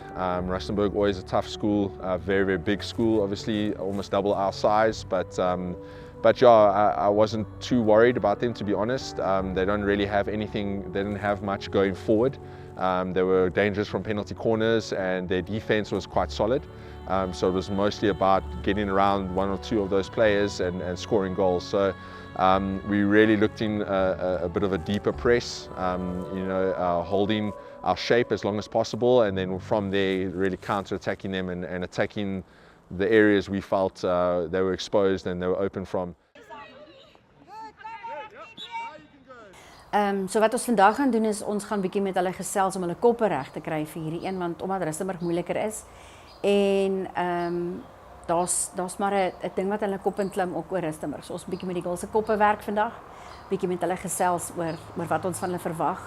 Rustenburg always a tough school, very big school, obviously almost double our size, but But yeah, I wasn't too worried about them, to be honest. They don't really have anything, they didn't have much going forward. They were dangerous from penalty corners and their defense was quite solid. So it was mostly about getting around one or two of those players and scoring goals. So we really looked in a bit of a deeper press, holding our shape as long as possible, and then from there really counter-attacking them and attacking the areas we felt they were exposed and they were open from. So wat ons vandag gaan doen is ons gaan bietjie met hulle gesels om hulle koppe reg te kry vir hierdie een, want omdat Rustenburg moeiliker is en daar's maar 'n ding wat hulle kop in klim ook oor Rustenburg. So ons bietjie met die girls se koppe werk vandag, bietjie met hulle gesels oor wat ons van hulle verwag,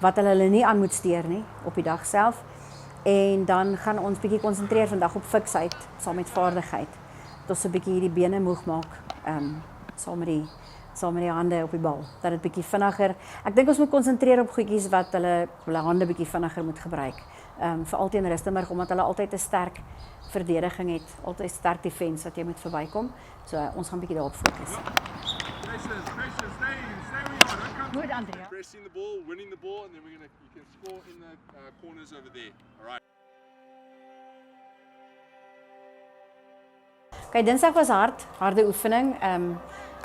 wat hulle nie aan moet steur nie op die dag self. En dan gaan ons bietjie konsentreer vandag op fiksheid saam met vaardigheid. Dat ons 'n bietjie hierdie bene moeg maak, saam met die hande op die bal. Dat dit bietjie vinniger. Ek dink ons moet konsentreer op goedjies wat hulle hande bietjie vinniger moet gebruik. Veral teen Rustenburg omdat hulle altyd 'n sterk verdediging het, altyd sterk defense wat jy moet verbykom. So ons gaan bietjie daarop fokus. Good, Andrea. Pressing the ball, winning the ball, and then you can score in the corners over there. All right. Okay, Dinsdag was harde oefening.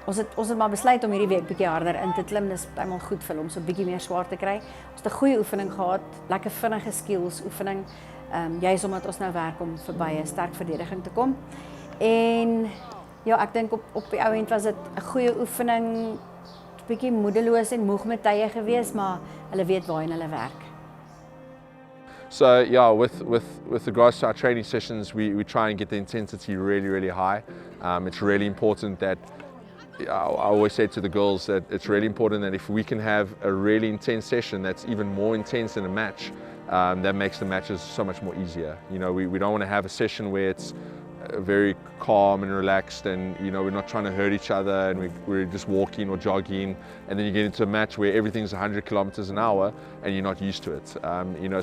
Ons het maar besluit om hierdie week bietjie harder in te klim. Dis eenmal goed vir hom so 'n bietjie meer swaar te kry. Ons het 'n goeie oefening gehad, lekker vinnige skills oefening. Juist omdat ons nou werk om verby 'n sterk verdediging te kom. En ja, ek dink op die ou end was dit 'n goeie oefening. Bietjie moedeloos en moeg met tye gewees, maar hulle weet waarheen hulle werk. So yeah, with regards to our training sessions, we try and get the intensity really high. It's really important that I always say to the girls that it's really important that if we can have a really intense session that's even more intense than a match, that makes the matches so much more easier. You know, we don't want to have a session where it's very calm and relaxed and we're not trying to hurt each other and we're just walking or jogging, and then you get into a match where everything's 100 kilometers an hour and you're not used to it.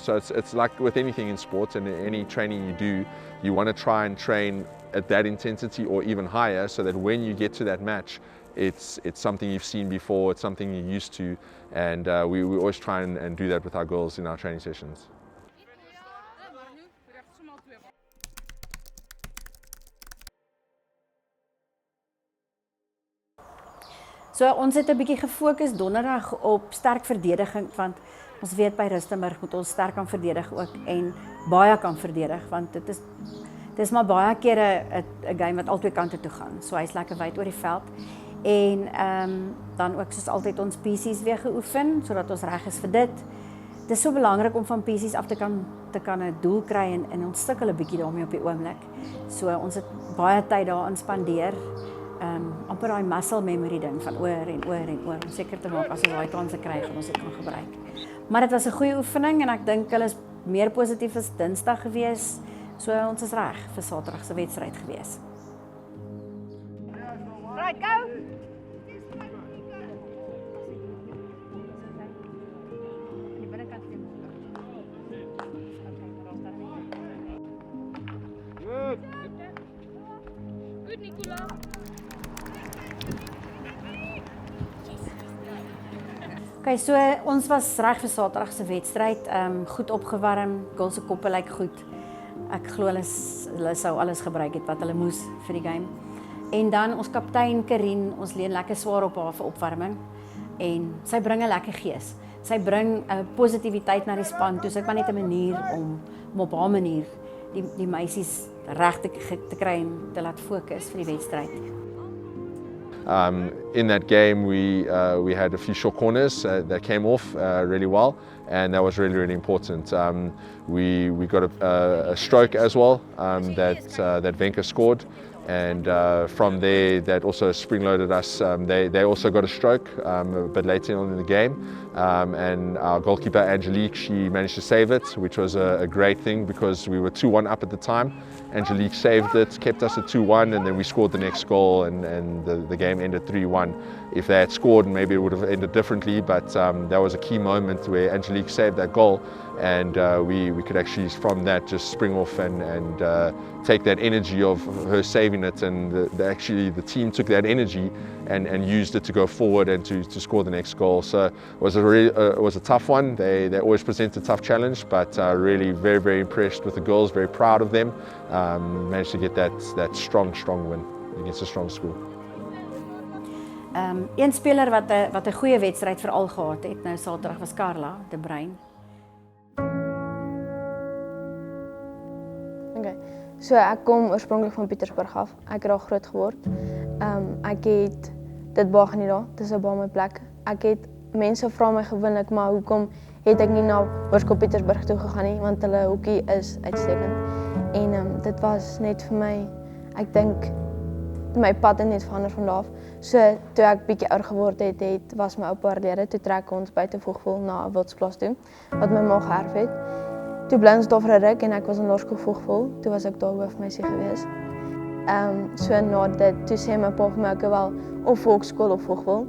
So it's like with anything in sports and any training you do, you want to try and train at that intensity or even higher so that when you get to that match, it's something you've seen before, it's something you're used to, and we always try and do that with our girls in our training sessions. So ons het 'n bietjie gefokus donderdag op sterk verdediging, want ons weet by Rustenburg moet ons sterk kan verdedig ook en baie kan verdedig, want dit is maar baie kere 'n game wat albei kante toe gaan. So hy's lekker wyd oor die veld. En dan ook soos altyd ons PC's weer geoefen sodat ons reg is vir dit. Dit is so belangrik om van PC's af te kan 'n doel kry en ons sukkel 'n bietjie daarmee op die oomblik. So ons het baie tyd daarin spandeer. Amper daai muscle memory ding van oor en oor om seker te maak as ons daai kanse kry gaan ons dit kan gebruik. Maar dit was 'n goeie oefening en ek dink hulle is meer positief as Dinsdag gewees. So ons is reg vir Saterdag se wedstryd gewees. Right, go. Good, Nicola. Okay, so ons was reg vir Saterdag se wedstryd. Goed opgewarm, girls se koppe lyk goed. Ek glo hulle sou alles gebruik het wat hulle moes vir die game. En dan ons kaptein Karin, ons leen lekker swaar op haar vir opwarming en sy bring 'n lekker gees. Sy bring 'n positiwiteit na die span. Toe sy maar net 'n manier om op haar manier die meisies reg te kry en te laat fokus vir die wedstryd. In that game, we had a few short corners that came off really well, and that was really important. We got a stroke as well that Venka scored, and from there that also spring-loaded us. They also got a stroke a bit later on in the game, and our goalkeeper Angelique, she managed to save it, which was a great thing because we were 2-1 up at the time. Angelique saved it, kept us at 2-1, and then we scored the next goal, and the game ended 3-1. If they had scored, maybe it would have ended differently, but that was a key moment where Angelique saved that goal, and we could actually, from that, just spring off and take that energy of her saving gave in it, and actually the team took that energy and used it to go forward and to score the next goal. So it was a tough one. They always present a tough challenge, but really very impressed with the girls, very proud of them. Managed to get that strong win against a strong school. Een speler wat 'n goeie wedstryd veral gehad het nou Saterdag was Carla De Bruin. Okay. So ek kom oorspronklik van Pietersburg af. Ek het daar groot geword. Ek het dit baie geniet daar. Dis 'n baie mooi plek. Ek het mense vra my gewoonlik, maar hoekom het ek nie na Hoërskool Pietersburg toe gegaan nie, want hulle hokkie is uitstekend. En dit was net vir my, ek dink my pad het net verander van daar af. So toe ek bietjie ouer geword het, was my oupa oorlede, toe trek ons buite Voegvol na Wildsplaas toe, wat my ma geërf het. Toe bly ons daar vir 'n ruk en ek was in Laerskool Voegvol, toe was ek daar hoofmeisie gewees. So na dit, toe sê my pa vir my ook wel of volksskool of Voegvol.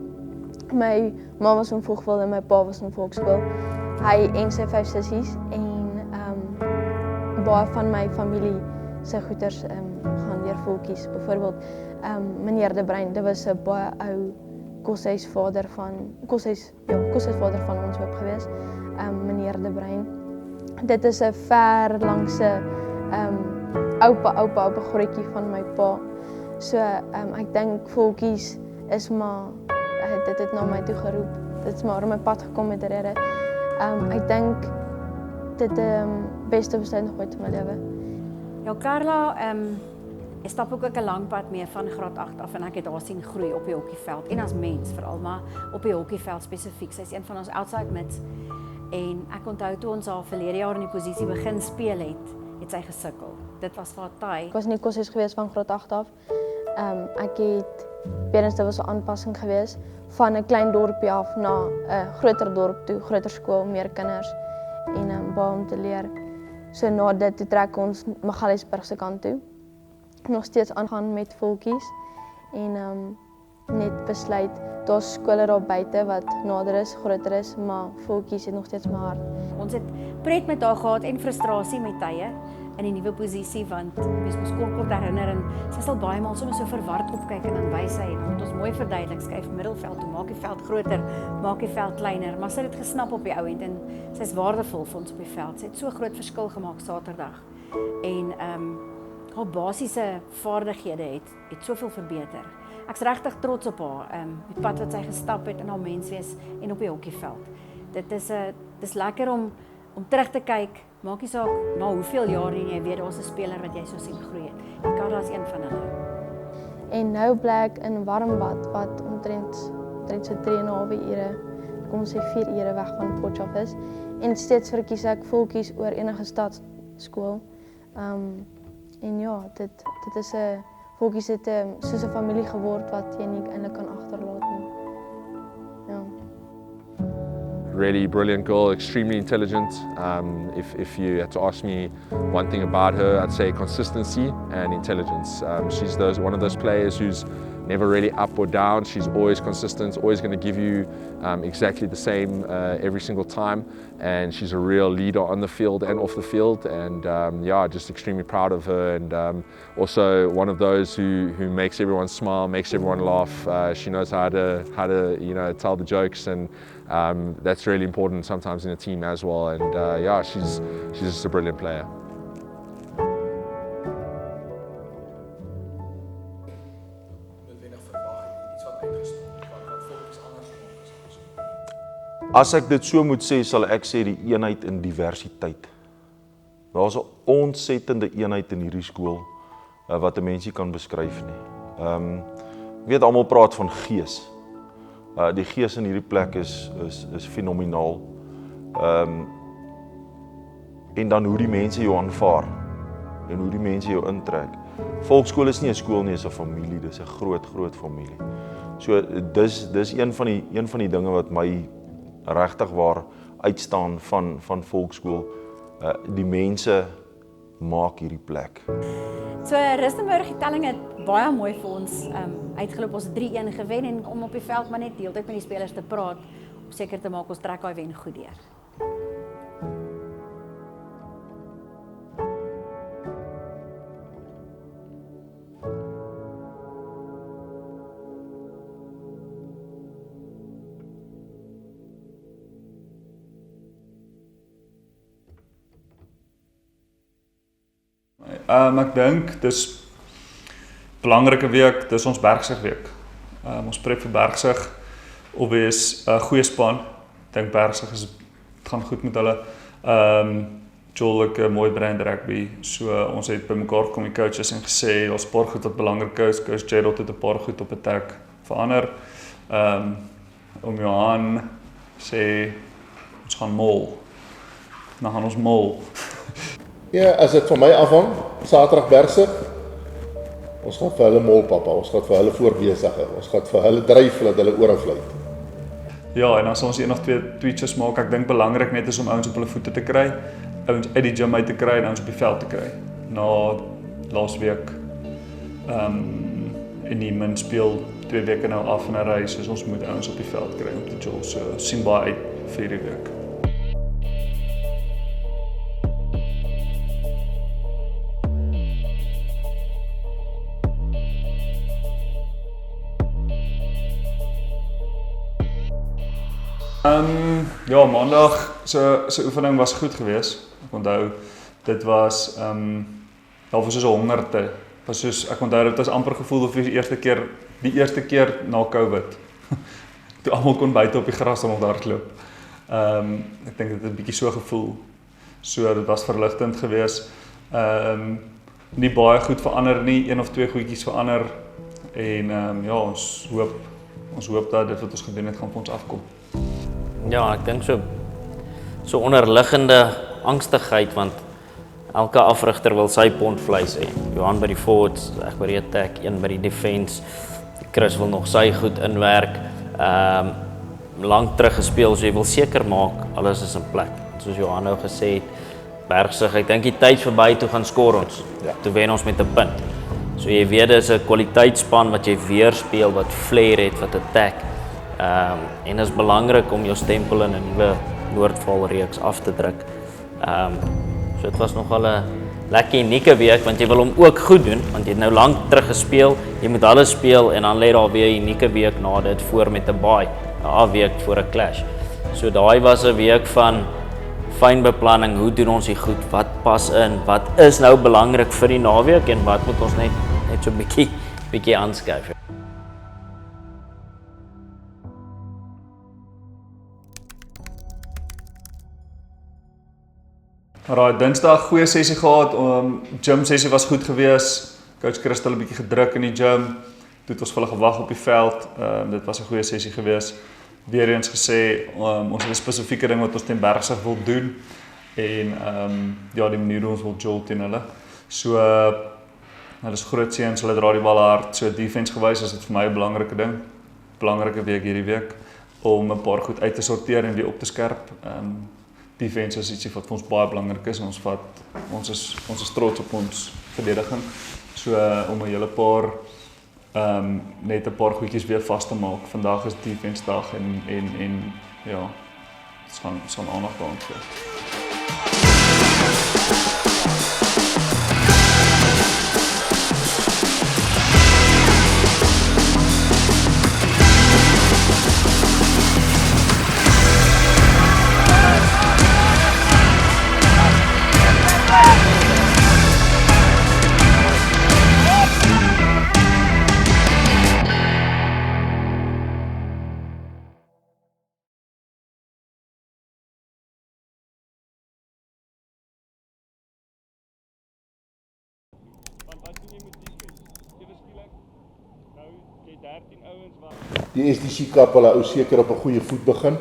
My ma was in Voegvol en my pa was in volksskool. Hy en sy 5 sissies en baie van my familie se goeders gaan deur voeltjies. Byvoorbeeld meneer De Bruin, dit was 'n baie ou koshuisvader van ons hoop gewees. Meneer De Bruin. Dit is 'n ver langse oupa grootjie van my pa. So ek dink voeltjies is maar dit het na my toe geroep. Dit is maar op my pad gekom met 'n rede. Ek dink dit beste besluit nog ooit in my lewe. Ja, Carla, jy stap ook 'n lang pad mee van graad 8 af en ek het haar sien groei op die hokkieveld en as mens veral, maar op die hokkieveld spesifiek. Sy is een van ons outside mids en ek onthou toe ons haar verlede jaar in die posisie begin speel het sy gesukkel. Dit was vir haar taai. Ek was nie koshuis gewees van graad 8 af. Ek het dit was 'n aanpassing gewees van 'n klein dorpie af na 'n groter dorp toe, groter skool, meer kinders en baie om te leer. So na dit toe trek ons Magaliesburg se kant toe. Nog steeds aangaan met voeltjies en net besluit daar's skole daar buite wat nader is, groter is, maar voeltjies het nog steeds my hart. Ons het pret met haar gehad en frustrasie met tye in die nuwe posisie want mens moes kort herinner en sy sal baie maal soms so verward opkyk en dan wys sy en moet ons mooi verduidelik, skuif middelveld toe, maak die veld groter, maak die veld kleiner, maar sy het dit gesnap op die ou end en sy's waardevol vir ons op die veld. Sy het so groot verskil gemaak Saterdag. En haar basiese vaardighede het soveel verbeter. Ek's regtig trots op haar, die pad wat sy gestap het in haar menswees en op die hokkieveld. Dis lekker om terug te kyk, maak nie saak na hoeveel jaar nie, jy weet daar's 'n speler wat jy so sien groei het. En Carla is een van hulle. En nou bly ek in Warmbad wat omtrent so 3,5 ure, kom sê 4 ure weg van Potchefstroom is. En steeds verkies ek voeltjies oor enige stadsskool. En ja, dit is 'n voeltjies het soos 'n familie geword wat jy nie eintlik kan agterlaat nie. Ja. Really brilliant girl, extremely intelligent. If you had to ask me one thing about her, I'd say consistency and intelligence. She's one of those players who's never really up or down. She's always consistent, always going to give you exactly the same every single time. And she's a real leader on the field and off the field. And yeah, just extremely proud of her. And also one of those who makes everyone smile, makes everyone laugh. She knows how to tell the jokes, and that's really important sometimes in a team as well. And yeah, she's just a brilliant player. As ek dit so moet sê, sal ek sê die eenheid in diversiteit. Daar's 'n ontsettende eenheid in hierdie skool wat 'n mens nie kan beskryf nie. Weet almal praat van gees. Die gees in hierdie plek is fenomenaal. En dan hoe die mense jou aanvaar en hoe die mense jou intrek. Volksskool is nie 'n skool nie, is 'n familie, dis 'n groot familie. So dis een van die dinge wat my regtig waar uitstaan van volksskool. Die mense maak hierdie plek. So Rustenburg die telling het baie mooi vir ons uitgeloop. Ons het 3-1 gewen en om op die veld maar net deeltyd met die spelers te praat om seker te maak ons trek daai wen goed deur. Ek dink dis belangrike week, dis ons Bergsig week. Ons prep vir Bergsig, obvious 'n goeie span. Ek dink Bergsig gaan goed met hulle. Joel ook 'n mooi brand rugby. So ons het bymekaar gekom die coaches en gesê ons paar goed wat belangrik is. Coach Gerald het 'n paar goed op attack verander. Om Johan sê ons gaan mol. Nou gaan ons mol. Ja, as dit van my afhang, Saterdag Bergsig. Ons gaan vir hulle mol pappa, ons gaan vir hulle voorbesige, ons gaan vir hulle dryf dat hulle oral fluit. Ja, en dan sal ons een of twee tweetjies maak. Ek dink belangrik net is om ouens op hulle voete te kry, ouens uit die gym uit te kry en ouens op die veld te kry. Na laasweek en die min speel 2 weke nou af in 'n ry, soos ons moet ouens op die veld kry om te jol. So sien baie uit vir die week. Ja, maandag se oefening was goed geweest. Ek onthou dit was daar was soos 'n hongerte. Was soos ek onthou dit was amper gevoel of die eerste keer na COVID. Toe almal kon buite op die gras om daar hardloop. Ek dink dit het 'n bietjie so gevoel. So dit was verligtend geweest. Nie baie goed verander nie, 1 of 2 goedjies verander en ja, ons hoop dat dit wat ons gedoen het gaan vir ons afkom. Ja, ek dink so onderliggende angstigheid want elke afrigter wil sy pond vleis hê. Johan by die forwards, ek by die attack, een by die defense. Chris wil nog sy goed inwerk. Lank terug gespeel, so jy wil seker maak alles is in plek. Soos Johan nou gesê het, Bergsig, ek dink die tyd verby toe gaan skor ons. Ja. Toe wen ons met 'n punt. So jy weet dis 'n kwaliteitsspan wat jy weer speel, wat flair het, wat attack. En is belangrik om jou stempel in 'n nuwe Noordval reeks af te druk. So dit was nogal 'n lekker unieke week want jy wil hom ook goed doen want jy het nou lank terug gespeel. Jy moet alles speel en dan lê daar weer 'n unieke week na dit voor met 'n bye. 'n week voor 'n clash. So daai was 'n week van fyn beplanning. Hoe doen ons dit goed? Wat pas in? Wat is nou belangrik vir die naweek en wat moet ons net so 'n bietjie aanskuif? Alright, Dinsdag goeie sessie gehad. Gym sessie was goed geweest. Coach Christel 'n bietjie gedruk in die gym. Toe het ons vir hulle gewag op die veld. Dit was 'n goeie sessie geweest. Weer eens gesê, ons het 'n spesifieke ding wat ons teen Bergsig wil doen en ja, die manier hoe ons wil jol teen hulle. So hulle is groot seuns, hulle dra die bal hard. So defense gewys is dit vir my 'n belangrike ding. Belangrike week hierdie week om 'n paar goed uit te sorteer en weer op te skerp. Defense is ietsie wat vir ons baie belangrik is en ons is trots op ons verdediging. So om 'n hele paar net 'n paar goedjies weer vas te maak. Vandag is defense dag en ja, dit gaan aandag daaraan gee. Die SDC Cup hulle ou seker op 'n goeie voet begin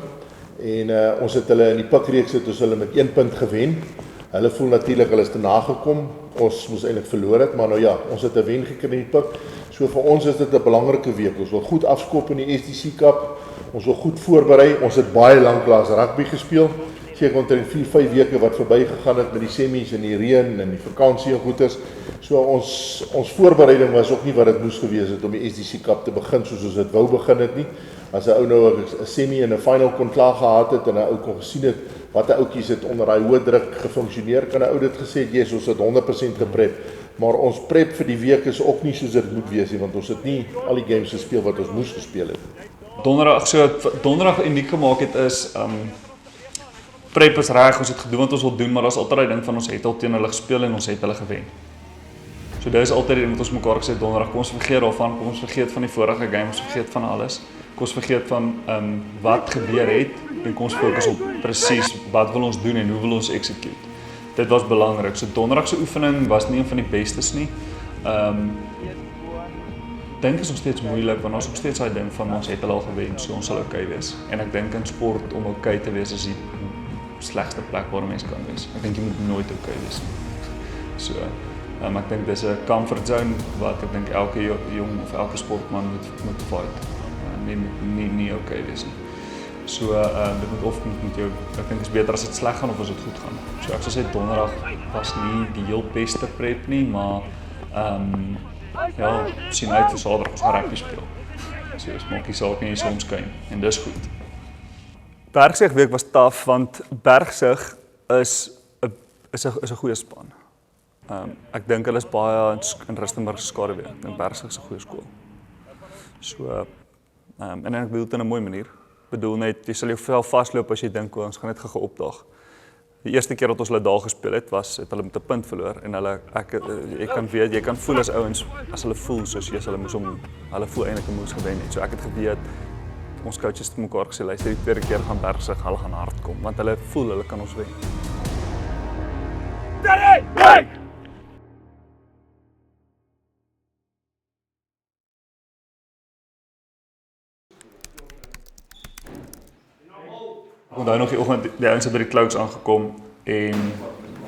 en ons het hulle in die pikreeks het ons hulle met 1 punt gewen. Hulle voel natuurlik hulle is te nagekom. Ons moes eintlik verloor het, maar nou ja, ons het 'n wen gekry in die pik. So vir ons is dit 'n belangrike week. Ons wil goed afskop in die SDC Cup. Ons wil goed voorberei. Ons het baie lanklaas rugby gespeel. Seker omtrent 4-5 weke wat verbygegaan het met die semies en die reën en die vakansie en goeters. So ons voorbereiding was ook nie wat dit moes gewees het om die SDC Cup te begin soos ons dit wou begin het nie. As 'n ou nou 'n semi en 'n final kon klaar gehad het en 'n ou kon gesien het wat 'n ouetjies het onder daai hoë druk gefunksioneer, kan 'n ou dit gesê het, "Yes, ons het 100% geprep." Maar ons prep vir die week is ook nie soos dit moet wees nie, want ons het nie al die games gespeel wat ons moes gespeel het. Donderdag uniek gemaak het is prep is reg, ons het gedoen wat ons wil doen, maar daar's altyd daai ding van ons het al teen hulle gespeel en ons het hulle gewen. So dit is altyd die ding wat ons mekaar gesê donderdag, kom ons vergeet daarvan, kom ons vergeet van die vorige game, ons vergeet van alles. Kom ons vergeet van wat gebeur het en kom ons fokus op presies wat wil ons doen en hoe wil ons execute. Dit was belangrik. So donderdag se oefening was nie een van die bestes nie. Dink is nog steeds moeilik want ons nog steeds daai ding van ons het al gewen, so ons sal okay wees. En ek dink in sport om okay te wees is die slegste plek waar 'n mens kan wees. Ek dink jy moet nooit okay wees nie. So ek dink dis 'n comfort zone wat ek dink elke jong of elke sportman moet fight. Nie okay wees nie. So dit moet of met jou, ek dink is beter as dit sleg gaan of as dit goed gaan. So ek sou sê donderdag was nie die heel beste prep nie, maar ja, sien uit vir Saterdag ons gaan rugby speel. So dis maak nie saak nie as ons skyn en dis goed. Bergsig week was taaf want Bergsig is 'n goeie span. Ek dink hulle is baie in Rustenburg skade weer. Ek dink Bergsig is 'n goeie skool. So en ek bedoel dit in 'n mooi manier. Bedoel net jy sal jou vasloop as jy dink ons gaan net gou opdaag. Die eerste keer wat ons hulle daar gespeel het hulle met 'n punt verloor en jy kan voel as ouens as hulle voel soos hulle voel eintlik moes gewen het. So ek het geweet ons coaches het mekaar gesê luister die tweede keer gaan Bergsig hulle gaan hard kom want hulle voel hulle kan ons wen. Ek onthou nog die oggend die ouens het by die Clouds aangekom en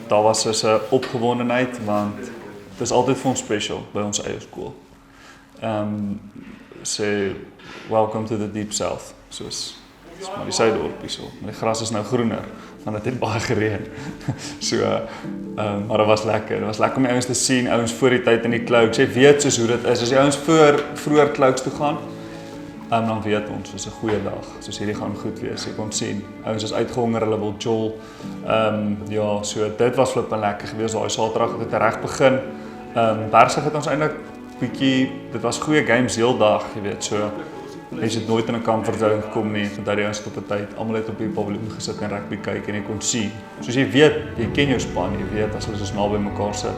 daar was so 'n opgewondenheid want dit is altyd vir ons special by ons eie skool. Sê welcome to the deep south. Soos maar die Suid-dorp hierso. Maar die gras is nou groener want dit het baie gereën. So maar dit was lekker. Dit was lekker om die ouens te sien, ouens voor die tyd in die Clouds. Jy weet soos hoe dit is. As die ouens vroeër Clouds toe gaan, dan weet ons, dit is 'n goeie dag. Soos hierdie gaan goed wees. Jy kon sien, ouens is uitgehonger, hulle wil jol. Ja, so dit was flippend lekker geweest. Daai Saterdag het dit reg begin. Bergsig het ons eintlik bietjie, dit was goeie games heel dag, jy weet. So jy het nooit in 'n comfort zone gekom nie, want daai ouens tot 'n tyd almal het op die paviljoen gesit en rugby kyk en jy kon sien. Soos jy weet, jy ken jou span, jy weet as hulle so naby mekaar sit.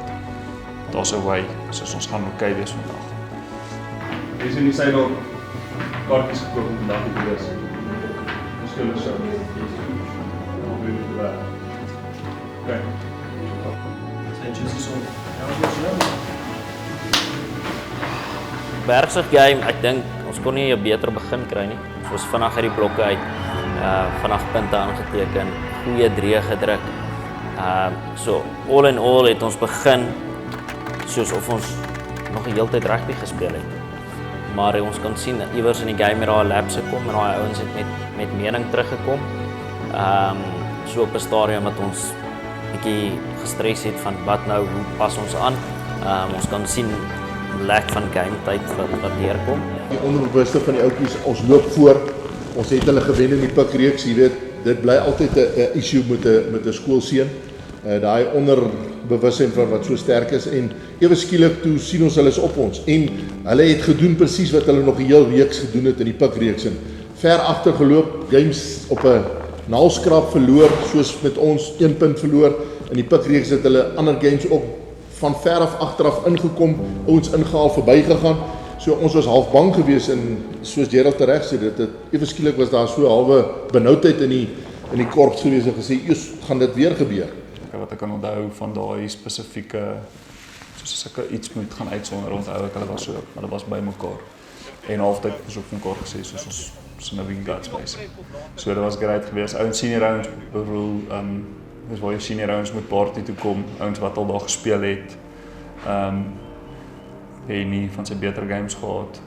Daar's 'n way, soos ons gaan okay wees vandag. Dis in die Suid-dorp kaartjies gekoop om vandag te wees. Ons skille so. Okay. Bergsig game, ek dink ons kon nie 'n beter begin kry nie. Ons was vinnig uit die blokke uit, vinnig punte aangeteken, goeie drie gedruk. So all in all het ons begin soos of ons nog 'n hele tyd rugby gespeel het. Maar ons kan sien dat iewers in die game het daar 'n lapse gekom en daai ouens het met mening teruggekom. So op 'n stadium wat ons bietjie gestres het van wat nou, hoe pas ons aan. Ons kan sien lack van game tyd wat deurkom. Die onderbewuste van die oudjies, ons loop voor. Ons het hulle gewen in die pikreeks, jy weet, dit bly altyd 'n issue met 'n skoolseun. Daai onderbewussyn van wat so sterk is en ewe skielik toe sien ons hulle is op ons en hulle het gedoen presies wat hulle nog 'n heel reeks gedoen het in die pikreeks en ver agter geloop, games op 'n naalskrap verloor, soos met ons 1 punt verloor. In die pikreeks het hulle ander games ook van ver af agteraf ingekom, ons ingehaal verbygegaan. So ons was half bang geweest en soos Gerald tereg sê, dit ewe skielik was daar so halwe benoudheid in die korps geweest en gesê, "Eers gaan dit weer gebeur." Wat ek kan onthou van daai spesifieke soos as ek iets moet gaan uitsonder, onthou ek hulle was so, maar hulle was by mekaar. En halftyd was ook mekaar gesê soos ons nou wing guts basies. So dit was great geweest. Ouens senior ouens bedoel dis waar jy senior ouens moet party toe kom, ouens wat al daar gespeel het. En nie van sy beter games gehad.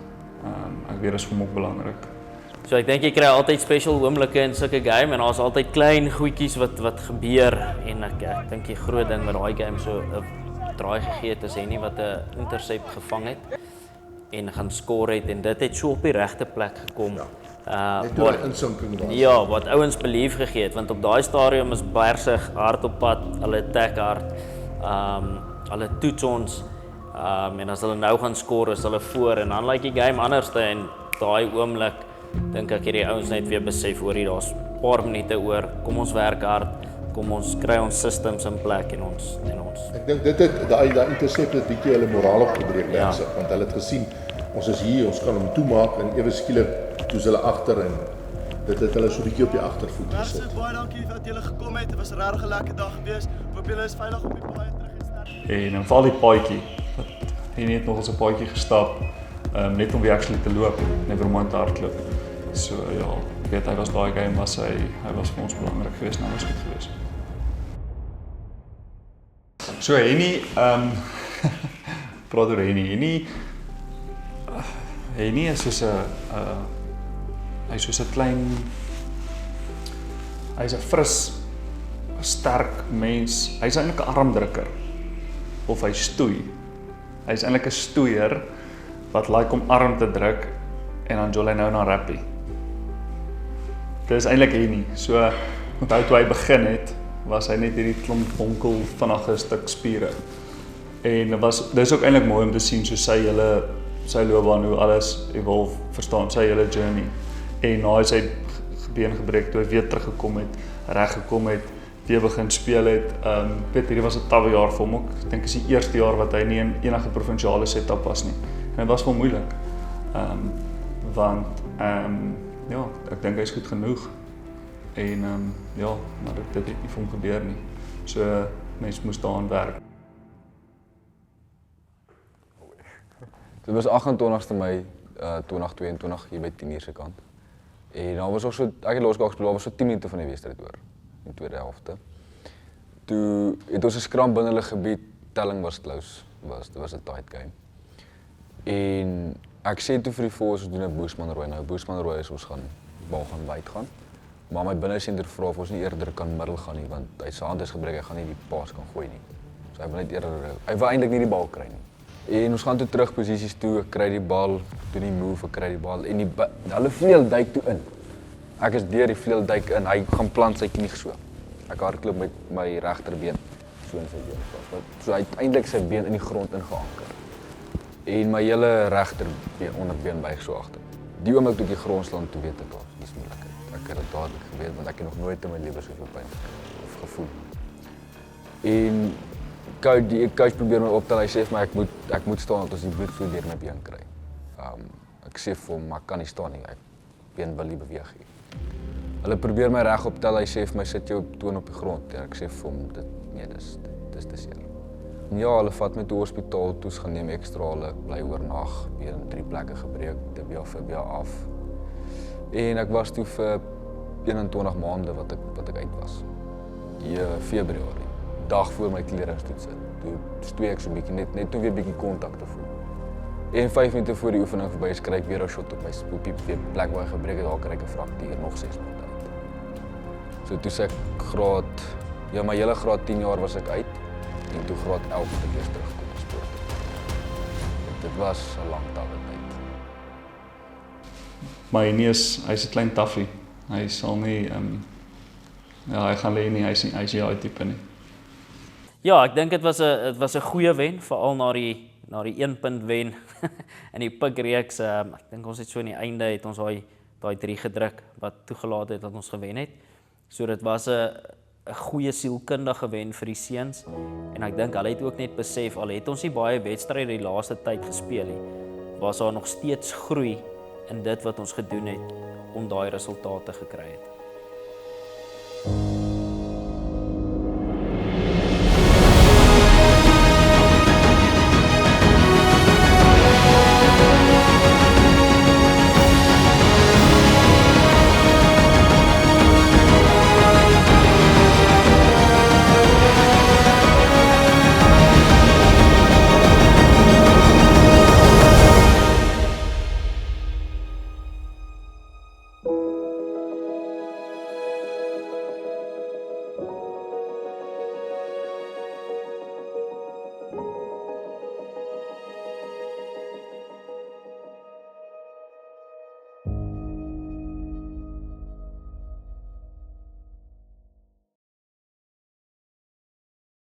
Ek weet dit is vir hom ook belangrik. So ek dink jy kry altyd special oomblikke in sulke game en daar's altyd klein goedjies wat gebeur en ek dink die groot ding wat daai game so 'n draai gegee het is hy wat 'n intercept gevang het en gaan score het en dit het so op die regte plek gekom. Ja, wat ouens belief gegee het want op daai stadium is Bergsig hard op pad, hulle attack hard. Hulle toets ons en as hulle nou gaan score is hulle voor en dan lyk die game anderste en daai oomblik dink ek hierdie ouens net weer besef hoor hier daar's 'n paar minute oor, kom ons werk hard, kom ons kry ons systems in plek en ons Ek dink dit het daai intercept het bietjie hulle moraal opgebreek Bergsig, want hulle het gesien ons is hier, ons kan hom toemaak en ewe skielik toe's hulle agter en dit het hulle so bietjie op die agtervoet gesit. Bergsig, baie dankie dat julle gekom het. Dit was 'n regtig 'n lekker dag geweest. Hoop julle is veilig op die paai terug en sterk. En veral die paadjie, wat hy net nog ons 'n paadjie gestap, net om weer actually te loop, nevermind te hardloop. So ja, ek weet hy was daai game hy was vir ons belangrik geweest, nou was goed geweest. So Henny, praat oor Henny. Henny is soos 'n hy's soos 'n klein, hy's 'n fris, sterk mens. Hy's eintlik 'n armdrukker of hy stoei. Hy's eintlik 'n stoeier wat like om arm te druk en dan jol hy nou na rappie. Dit is eintlik Henny. So onthou toe hy begin het, was hy net hierdie klomp bonkel vinnige stuk spiere. En dis ook eintlik mooi om te sien so sy loopbaan hoe alles evolve, verstaan, sy hele journey. En na hy sy been gebreek toe hy weer teruggekom het, reggekom het, weer begin speel het. Weet hierdie was 'n tawwe jaar vir hom ook. Ek dink is die eerste jaar wat hy nie in enige provinsiale setup was nie. En dit was wel moeilik. Want ja, ek dink hy's goed genoeg. En ja, maar dit het nie vir hom gebeur nie. So mens moes daaraan werk. Dit was 28ste Mei 2022 hier by 10 uur se kant. En daar was ook so, ek het laerskool gespeel, daar was so 10 minute van die wedstryd oor in die tweede helfte. Toe het ons 'n skram binne hulle gebied, telling was close, dit was 'n tight game. En ek sê toe vir die forwards ons doen 'n Boesman rooi. Nou Boesman rooi is ons gaan bal gaan wyd gaan. Maar my binnesenter vra of ons nie eerder kan middel gaan nie, want hy se hand is gebreek, hy gaan nie die paas kan gooi nie. So hy wil net eerder, hy wil eintlik nie die bal kry nie. En ons gaan toe terug posisies toe, ek kry die bal, doen die move, ek kry die bal en hulle vleuel duik toe in. Ek is deur die vleuel duik in, hy gaan plant sy knie so. Ek hardloop met my regterbeen so in sy been vas. So hy het eintlik sy been in die grond ingeanker. En my hele regterbeen onderbeen buig so agter. Die oomblik toe ek die grond slaan, toe weet ek al, dis moeilik. Ek het dit dadelik geweet want ek het nog nooit in my lewe soveel pyn of gevoel. En die coach probeer my optel, hy sê vir my ek moet staan want ons die bloedvloei deur my been kry. Ek sê vir hom, maar ek kan nie staan nie, ek been wil nie beweeg nie. Hulle probeer my reg optel, hy sê vir my sit jou toon op die grond. Ja, ek sê vir hom dis te seer. Ja, hulle vat my toe hospitaal toe, gaan neem ekstra, hulle bly oornag, weer in 3 plekke gebreek, tibia, fibia af. En ek was toe vir 21 maande wat ek uit was. Februarie, dag voor my kleringstoets. Toe stoei ek so 'n bietjie net toe weer 'n bietjie kontak te voel. En 5 minute voor die oefening verby is kry ek weer 'n shot op my spoepie, plek waar hy gebreek het, daar kry ek 'n fraktuur, nog 6 minute uit. So toe sê ek my hele graad 10 jaar was ek uit en toe graad 11 het ek weer teruggekom op sport. Dit was 'n lang tyd. Maar hy's 'n klein taffie. Hy sal nie hy gaan lê nie, hy's nie daai tipe nie. Ja, ek dink dit was 'n goeie wen, veral na die 1 punt wen in die pikreeks. Ek dink ons het so aan die einde het ons daai 3 gedruk wat toegelaat het dat ons gewen het. So dit was 'n goeie sielkundige wen vir die seuns en ek dink hulle het ook net besef al het ons nie baie wedstryde die laaste tyd gespeel nie, was daar nog steeds groei in dit wat ons gedoen het om daai resultate gekry het.